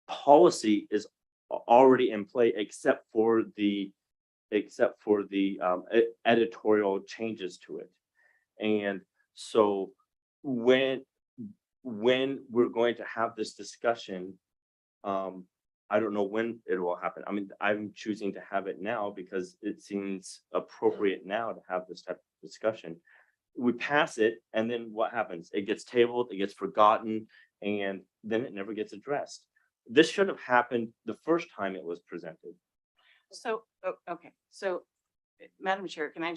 [SPEAKER 10] policy is already in play, except for the editorial changes to it. And so when we're going to have this discussion, I don't know when it will happen. I mean, I'm choosing to have it now because it seems appropriate now to have this type of discussion. We pass it, and then what happens? It gets tabled, it gets forgotten, and then it never gets addressed. This should have happened the first time it was presented.
[SPEAKER 3] So, okay, so Madam Chair, can I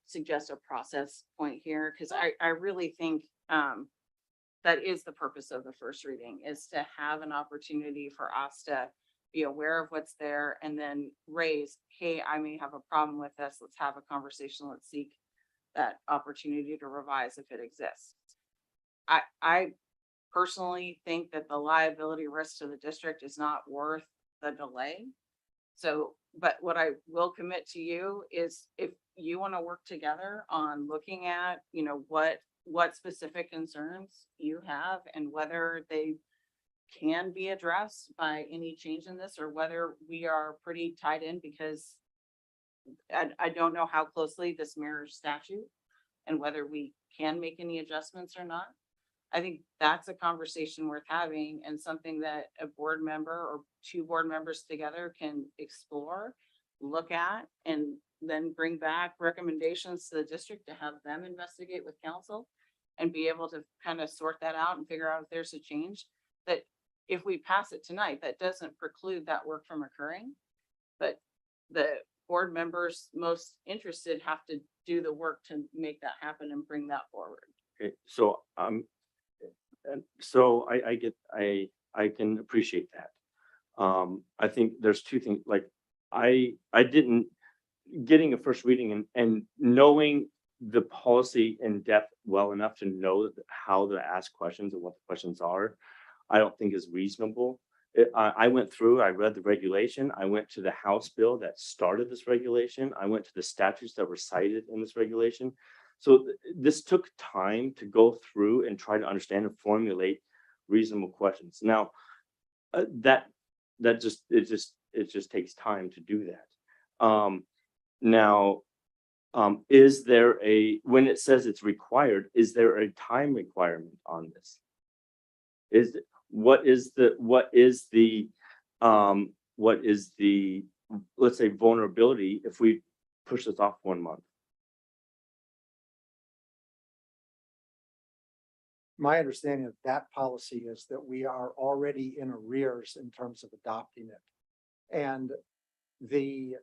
[SPEAKER 3] suggest a process point here? Because I really think that is the purpose of the first reading, is to have an opportunity for us to be aware of what's there and then raise, hey, I may have a problem with this. Let's have a conversation. Let's seek that opportunity to revise if it exists. I personally think that the liability risk to the district is not worth the delay. So, but what I will commit to you is if you want to work together on looking at, what specific concerns you have and whether they can be addressed by any change in this, or whether we are pretty tied in, because I don't know how closely this mirrors statute and whether we can make any adjustments or not. I think that's a conversation worth having, and something that a board member or two board members together can explore, look at, and then bring back recommendations to the district to have them investigate with council and be able to kind of sort that out and figure out if there's a change. That if we pass it tonight, that doesn't preclude that work from occurring, but the board members most interested have to do the work to make that happen and bring that forward.
[SPEAKER 10] Okay, so and so I can appreciate that. I think there's two things, like I didn't getting a first reading and knowing the policy in depth well enough to know how to ask questions and what the questions are, I don't think is reasonable. I went through, I read the regulation, I went to the House bill that started this regulation, I went to the statutes that were cited in this regulation. So this took time to go through and try to understand and formulate reasonable questions. Now, that just takes time to do that. Now, is there when it says it's required, is there a time requirement on this? What is the let's say vulnerability if we push this off 1 month?
[SPEAKER 8] My understanding of that policy is that we are already in arrears in terms of adopting it. And the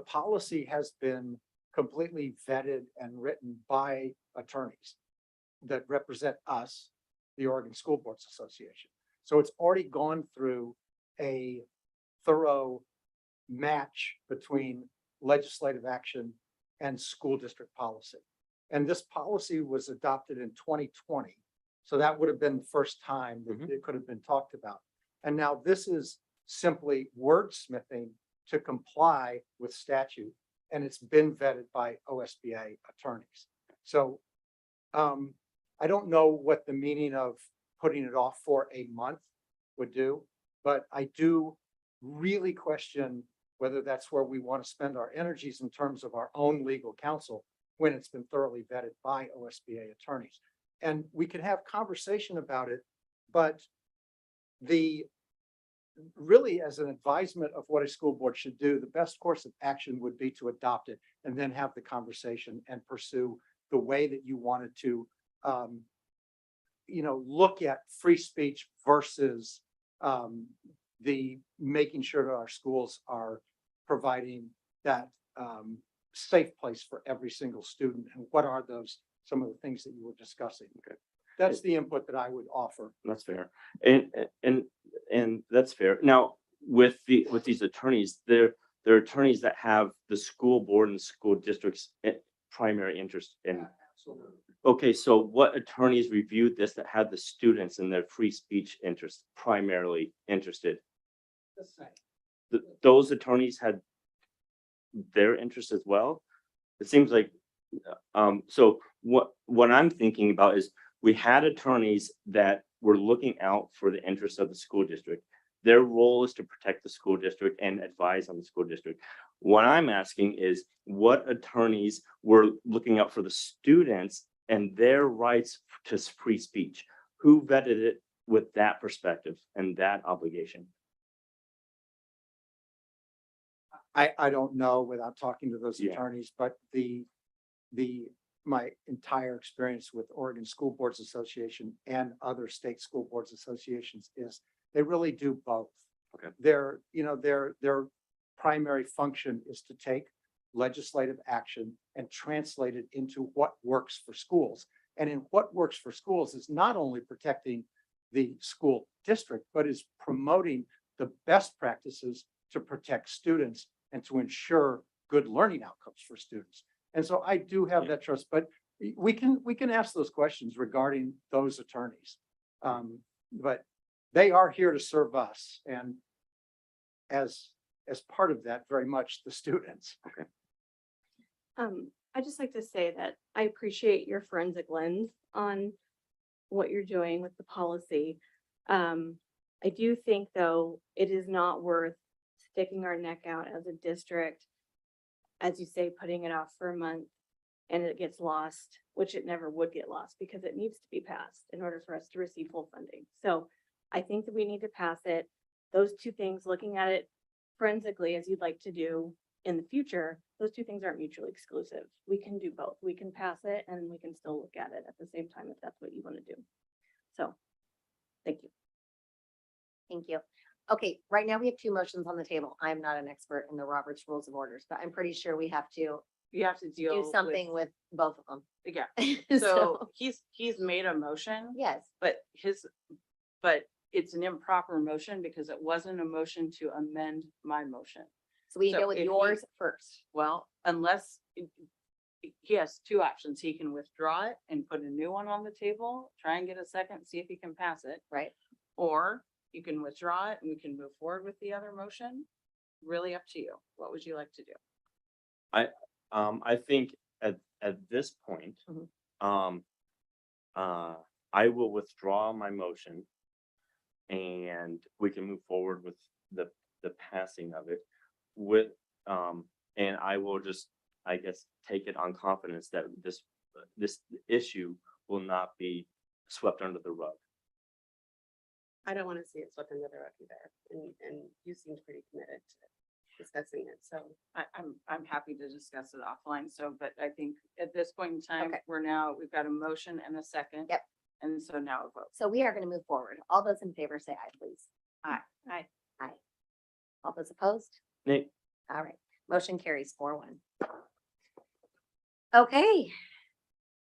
[SPEAKER 8] policy has been completely vetted and written by attorneys that represent us, the Oregon School Boards Association. So it's already gone through a thorough match between legislative action and school district policy. And this policy was adopted in 2020. So that would have been the first time that it could have been talked about. And now this is simply wordsmithing to comply with statute, and it's been vetted by OSBA attorneys. So I don't know what the meaning of putting it off for a month would do, but I do really question whether that's where we want to spend our energies in terms of our own legal counsel when it's been thoroughly vetted by OSBA attorneys. And we can have conversation about it, but really as an advisement of what a school board should do, the best course of action would be to adopt it and then have the conversation and pursue the way that you wanted to, look at free speech versus the making sure that our schools are providing that safe place for every single student. And what are some of the things that you were discussing? Okay. That's the input that I would offer.
[SPEAKER 10] That's fair. And that's fair. Now, with these attorneys, they're attorneys that have the school board and the school district's primary interest in.
[SPEAKER 8] Absolutely.
[SPEAKER 10] Okay, so what attorneys reviewed this that had the students and their free speech interests primarily interested?
[SPEAKER 8] The same.
[SPEAKER 10] Those attorneys had their interest as well? It seems like, so what I'm thinking about is we had attorneys that were looking out for the interests of the school district. Their role is to protect the school district and advise on the school district. What I'm asking is what attorneys were looking out for the students and their rights to free speech? Who vetted it with that perspective and that obligation?
[SPEAKER 8] I don't know without talking to those
[SPEAKER 10] Yeah.
[SPEAKER 8] attorneys, but my entire experience with Oregon School Boards Association and other state school boards associations is they really do both.
[SPEAKER 10] Okay.
[SPEAKER 8] Their primary function is to take legislative action and translate it into what works for schools. And in what works for schools is not only protecting the school district, but is promoting the best practices to protect students and to ensure good learning outcomes for students. And so I do have that trust, but we can ask those questions regarding those attorneys. But they are here to serve us, and as part of that, very much the students.
[SPEAKER 10] Okay.
[SPEAKER 7] I'd just like to say that I appreciate your forensic lens on what you're doing with the policy. I do think, though, it is not worth sticking our neck out as a district, as you say, putting it off for a month and it gets lost, which it never would get lost because it needs to be passed in order for us to receive full funding. So I think that we need to pass it. Those two things, looking at it forensically as you'd like to do in the future, those two things aren't mutually exclusive. We can do both. We can pass it and we can still look at it at the same time if that's what you want to do. So, thank you.
[SPEAKER 1] Thank you. Okay, right now we have two motions on the table. I'm not an expert in the Roberts Rules of Orders, but I'm pretty sure we have to
[SPEAKER 3] You have to deal
[SPEAKER 1] do something with both of them.
[SPEAKER 3] Yeah,
[SPEAKER 1] So,
[SPEAKER 3] so he's made a motion,
[SPEAKER 1] yes,
[SPEAKER 3] but it's an improper motion because it wasn't a motion to amend my motion.
[SPEAKER 1] so we
[SPEAKER 3] So
[SPEAKER 1] go with
[SPEAKER 3] if you-
[SPEAKER 1] yours first.
[SPEAKER 3] Well, unless he has two options. He can withdraw it and put a new one on the table, try and get a second, see if he can pass it.
[SPEAKER 1] Right.
[SPEAKER 3] Or you can withdraw it and we can move forward with the other motion. Really up to you. What would you like to do?
[SPEAKER 10] I think at this point,
[SPEAKER 1] Mhm.
[SPEAKER 10] I will withdraw my motion. And we can move forward with the passing of it with, and I will just, I guess, take it on confidence that this issue will not be swept under the rug.
[SPEAKER 11] I don't want to see it swept under the rug either. And you seemed pretty committed to discussing it. So
[SPEAKER 3] I'm happy to discuss it offline. So, but I think at this point in time,
[SPEAKER 1] Okay.
[SPEAKER 3] we've got a motion and a second.
[SPEAKER 1] Yep.
[SPEAKER 3] And so now a vote.
[SPEAKER 1] So we are going to move forward. All those in favor say aye, please.
[SPEAKER 3] Aye. Aye.
[SPEAKER 1] Aye. All those opposed?
[SPEAKER 10] Nate,
[SPEAKER 1] All right, motion carries 4-1. Okay.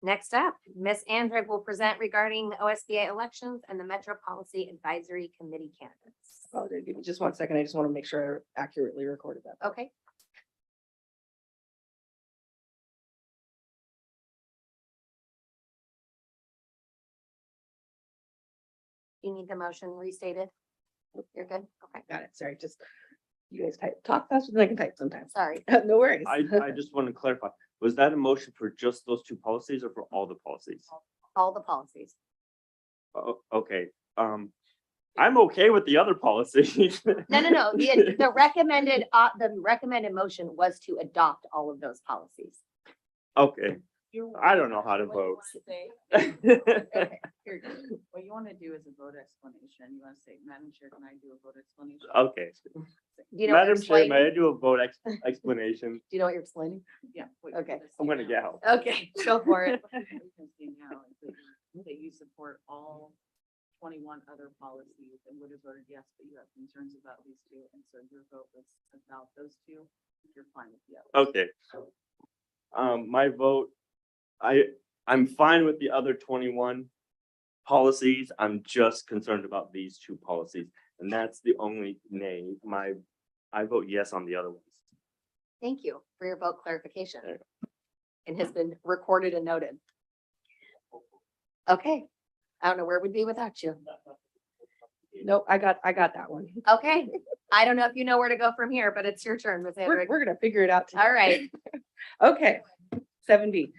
[SPEAKER 1] Next up, Ms. Andrick will present regarding the OSBA elections and the Metro Policy Advisory Committee candidates.
[SPEAKER 13] Oh, give me just 1 second. I just want to make sure I accurately recorded that.
[SPEAKER 1] Okay. You need the motion restated? You're good? Okay,
[SPEAKER 13] Got it. Sorry, just you guys talk faster than I can type sometimes.
[SPEAKER 1] sorry.
[SPEAKER 13] No worries.
[SPEAKER 10] I just want to clarify, was that a motion for just those two policies or for all the policies?
[SPEAKER 1] All the policies.
[SPEAKER 10] Oh, okay, I'm okay with the other policies.
[SPEAKER 1] No. The recommended motion was to adopt all of those policies.
[SPEAKER 10] Okay, I don't know how to vote.
[SPEAKER 1] Okay, here you go.
[SPEAKER 3] What you want to do is a vote explanation. You want to say, Madam Chair, can I do a vote explanation?
[SPEAKER 10] Okay,
[SPEAKER 1] Do you know what you're
[SPEAKER 10] Madam Chair, may I
[SPEAKER 1] explaining?
[SPEAKER 10] do a vote explanation?
[SPEAKER 1] Do you know what you're explaining?
[SPEAKER 3] Yeah. what
[SPEAKER 1] Okay.
[SPEAKER 3] you're
[SPEAKER 10] I'm gonna
[SPEAKER 3] say
[SPEAKER 10] get
[SPEAKER 3] now.
[SPEAKER 10] help.
[SPEAKER 1] Okay, go for it.
[SPEAKER 3] What you can say now is that you support all 21 other policies and would have voted yes, but you have concerns about these two. And so your vote was about those two. You're fine with the other.
[SPEAKER 10] Okay. My vote, I'm fine with the other 21 policies. I'm just concerned about these two policies. And that's the only nay. I vote yes on the other ones.
[SPEAKER 1] Thank you for your vote clarification.
[SPEAKER 10] There
[SPEAKER 1] It has been recorded and noted. Okay, I don't know where we'd be without you.
[SPEAKER 13] Nope, I got that one.
[SPEAKER 1] Okay, I don't know if you know where to go from here, but it's your turn, Ms.
[SPEAKER 13] We're
[SPEAKER 1] Andrick.
[SPEAKER 13] gonna figure it out. together.
[SPEAKER 1] All right,
[SPEAKER 13] Okay, 7B.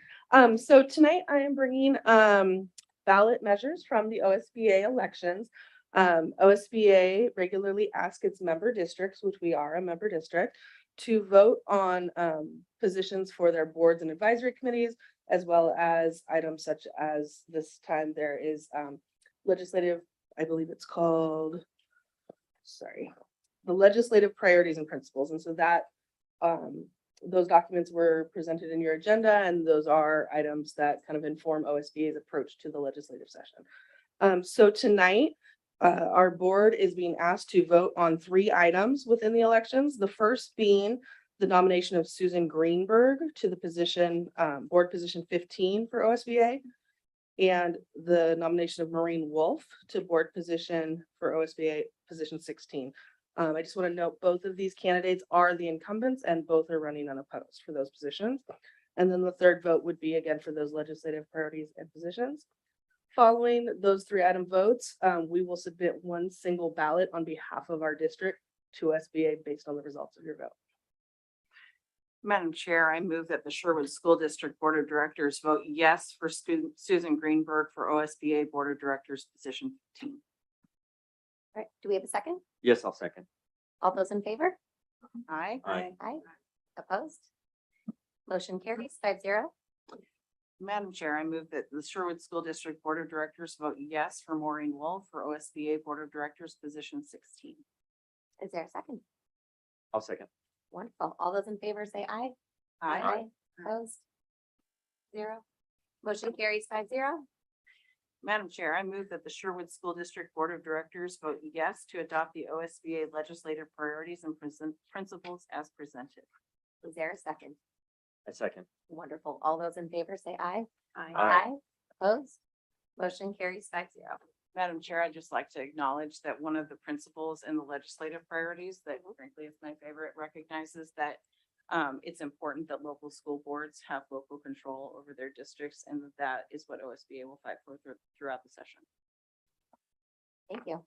[SPEAKER 13] So tonight I am bringing ballot measures from the OSBA elections. OSBA regularly asks its member districts, which we are a member district, to vote on positions for their boards and advisory committees, as well as items such as this time there is legislative, I believe it's called, sorry, the legislative priorities and principles. And so that those documents were presented in your agenda, and those are items that kind of inform OSBA's approach to the legislative session. So tonight, our board is being asked to vote on 3 items within the elections. The first being the nomination of Susan Greenberg to the position, board position 15 for OSBA, and the nomination of Maureen Wolf to board position for OSBA position 16. I just want to note both of these candidates are the incumbents and both are running unopposed for those positions. And then the third vote would be again for those legislative priorities and positions. Following those 3 item votes, we will submit 1 single ballot on behalf of our district to OSBA based on the results of your vote.
[SPEAKER 3] Madam Chair, I move that the Sherwood School District Board of Directors vote yes for Susan Greenberg for OSBA Board of Directors position 15.
[SPEAKER 1] all right, do we have a second?
[SPEAKER 10] Yes, I'll second.
[SPEAKER 1] All those in favor?
[SPEAKER 3] Aye.
[SPEAKER 10] Aye.
[SPEAKER 1] Aye. Opposed? Motion carries 5-0.
[SPEAKER 3] Madam Chair, I move that the Sherwood School District Board of Directors vote yes for Maureen Wolf for OSBA Board of Directors position 16.
[SPEAKER 1] Is there a second?
[SPEAKER 10] I'll second.
[SPEAKER 1] Wonderful. All those in favor say aye.
[SPEAKER 3] Aye.
[SPEAKER 1] Opposed? 0. Motion carries 5-0.
[SPEAKER 3] Madam Chair, I move that the Sherwood School District Board of Directors vote yes to adopt the OSBA legislative priorities and principles as presented.
[SPEAKER 1] Is there a second?
[SPEAKER 10] I second.
[SPEAKER 1] Wonderful. All those in favor say aye.
[SPEAKER 10] Aye.
[SPEAKER 1] Opposed? Motion carries 5-0.
[SPEAKER 3] Madam Chair, I'd just like to acknowledge that one of the principles in the legislative priorities that frankly is my favorite recognizes that it's important that local school boards have local control over their districts, and that is what OSBA will fight for throughout the session.
[SPEAKER 1] Thank you.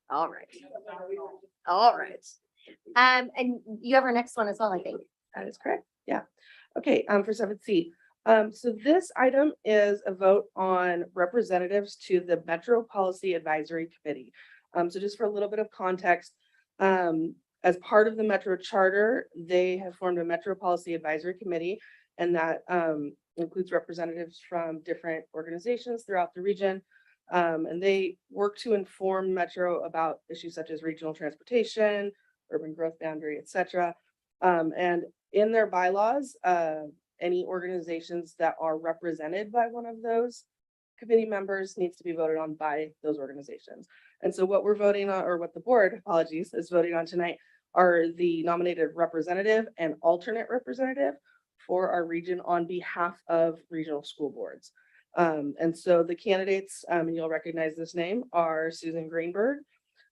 [SPEAKER 1] All right. All right. And you have our next one as well, I think.
[SPEAKER 13] That is correct. Yeah. Okay, for 7C. So this item is a vote on representatives to the Metro Policy Advisory Committee. So just for a little bit of context, as part of the Metro Charter, they have formed a Metro Policy Advisory Committee, and that includes representatives from different organizations throughout the region. And they work to inform Metro about issues such as regional transportation, urban growth boundary, etc. And in their bylaws, any organizations that are represented by one of those committee members needs to be voted on by those organizations. And so what we're voting on, or what the board, apologies, is voting on tonight are the nominated representative and alternate representative for our region on behalf of regional school boards. And so the candidates, and you'll recognize this name, are Susan Greenberg.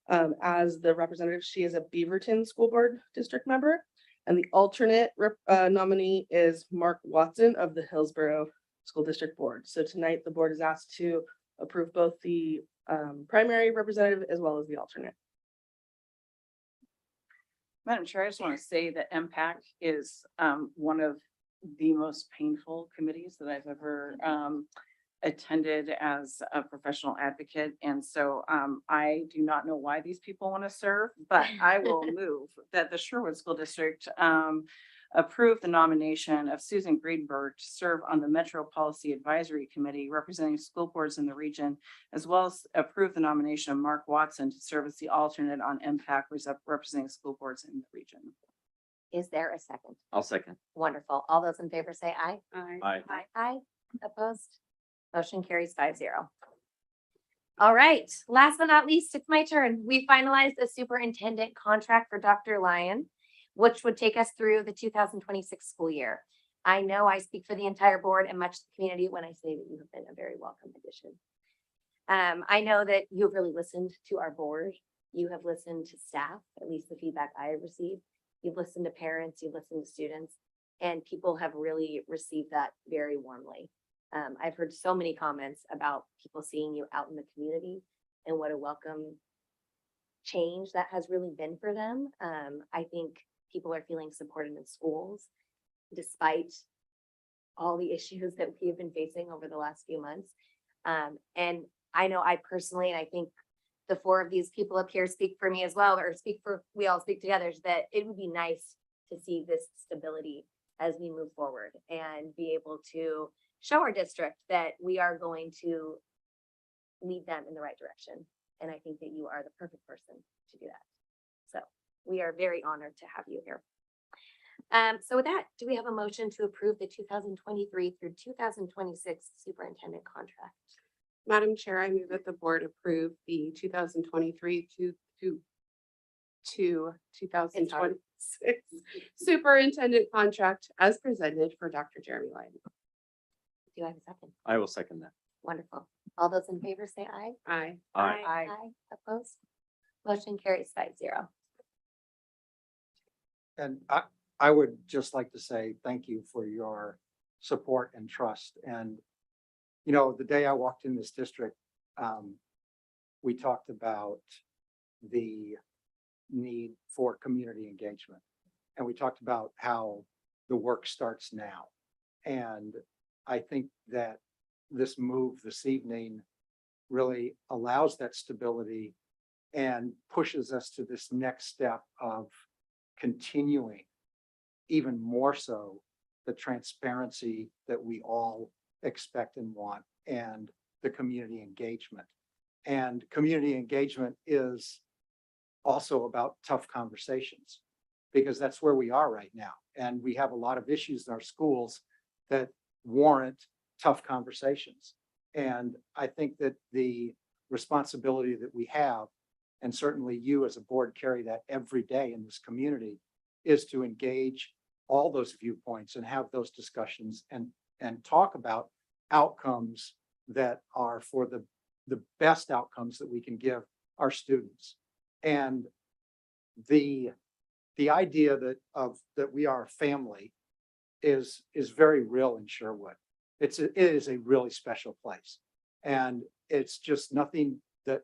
[SPEAKER 13] As the representative, she is a Beaverton School Board District member. And the alternate nominee is Mark Watson of the Hillsborough School District Board. So tonight, the board is asked to approve both the primary representative as well as the alternate.
[SPEAKER 3] Madam Chair, I just want to say that MPAC is one of the most painful committees that I've ever attended as a professional advocate. And so I do not know why these people want to serve, but I will move that the Sherwood School District approve the nomination of Susan Greenberg to serve on the Metro Policy Advisory Committee representing school boards in the region, as well as approve the nomination of Mark Watson to serve as the alternate on MPAC representing school boards in the region.
[SPEAKER 1] Is there a second?
[SPEAKER 10] I'll second.
[SPEAKER 1] Wonderful. All those in favor say aye.
[SPEAKER 10] Aye.
[SPEAKER 1] Aye. Opposed? Motion carries 5-0. All right, last but not least, it's my turn. We finalized a superintendent contract for Dr. Lyon, which would take us through the 2026 school year. I know I speak for the entire board and much of the community when I say that you have been a very welcome addition. I know that you've really listened to our board. You have listened to staff, at least the feedback I have received. You've listened to parents, you've listened to students, and people have really received that very warmly. I've heard so many comments about people seeing you out in the community and what a welcome change that has really been for them. I think people are feeling supported in schools despite all the issues that we have been facing over the last few months. And I know I personally, and I think the four of these people up here speak for me as well, or we all speak together, is that it would be nice to see this stability as we move forward and be able to show our district that we are going to lead them in the right direction. And I think that you are the perfect person to do that. So we are very honored to have you here. So with that, do we have a motion to approve the 2023 through 2026 superintendent contract?
[SPEAKER 11] Madam Chair, I move that the board approve the 2023 to 2026 superintendent contract as presented for Dr. Jeremy Lyon.
[SPEAKER 1] Do I have a second?
[SPEAKER 10] I will second that.
[SPEAKER 1] Wonderful. All those in favor say aye.
[SPEAKER 11] Aye.
[SPEAKER 10] Aye.
[SPEAKER 1] Aye. Opposed? Motion carries 5-0.
[SPEAKER 8] And I would just like to say thank you for your support and trust. And, you know, the day I walked in this district, we talked about the need for community engagement. And we talked about how the work starts now. And I think that this move this evening really allows that stability and pushes us to this next step of continuing even more so the transparency that we all expect and want and the community engagement. And community engagement is also about tough conversations because that's where we are right now. And we have a lot of issues in our schools that warrant tough conversations. And I think that the responsibility that we have, and certainly you as a board carry that every day in this community, is to engage all those viewpoints and have those discussions and talk about outcomes that are for the best outcomes that we can give our students. And the idea that we are a family is very real in Sherwood. It is a really special place. And it's just nothing other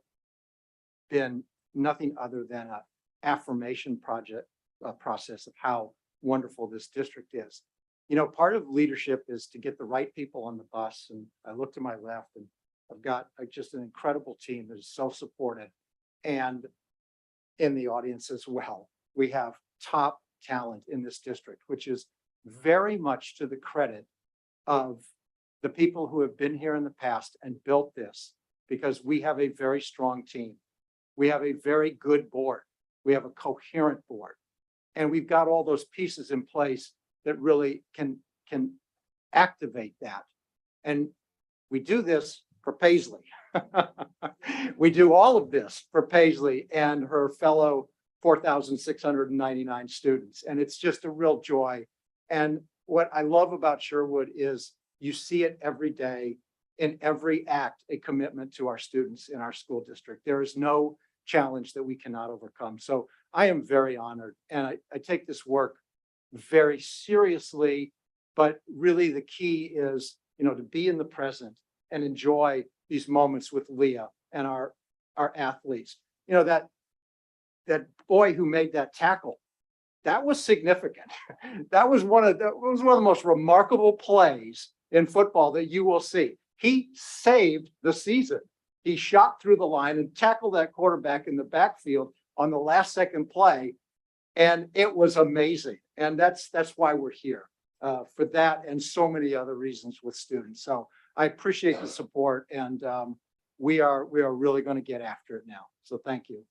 [SPEAKER 8] than a affirmation process of how wonderful this district is. You know, part of leadership is to get the right people on the bus. And I look to my left and I've got just an incredible team that is so supportive. And in the audience as well, we have top talent in this district, which is very much to the credit of the people who have been here in the past and built this, because we have a very strong team. We have a very good board. We have a coherent board. And we've got all those pieces in place that really can activate that. And we do this for Paisley. We do all of this for Paisley and her fellow 4,699 students. And it's just a real joy. And what I love about Sherwood is you see it every day in every act, a commitment to our students in our school district. There is no challenge that we cannot overcome. So I am very honored, and I take this work very seriously, but really the key is, you know, to be in the present and enjoy these moments with Leah and our athletes. You know, that boy who made that tackle, that was significant. That was one of the most remarkable plays in football that you will see. He saved the season. He shot through the line and tackled that quarterback in the backfield on the last second play. And it was amazing. And that's why we're here, for that and so many other reasons with students. So I appreciate the support, and we are really going to get after it now. So thank you.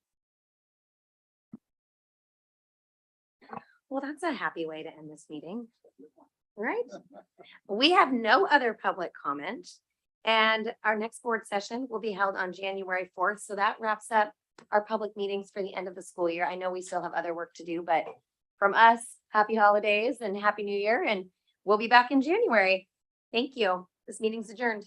[SPEAKER 1] Well, that's a happy way to end this meeting. Right? We have no other public comment. And our next board session will be held on January 4th. So that wraps up our public meetings for the end of the school year. I know we still have other work to do, but from us, happy holidays and happy new year. And we'll be back in January. Thank you. This meeting's adjourned.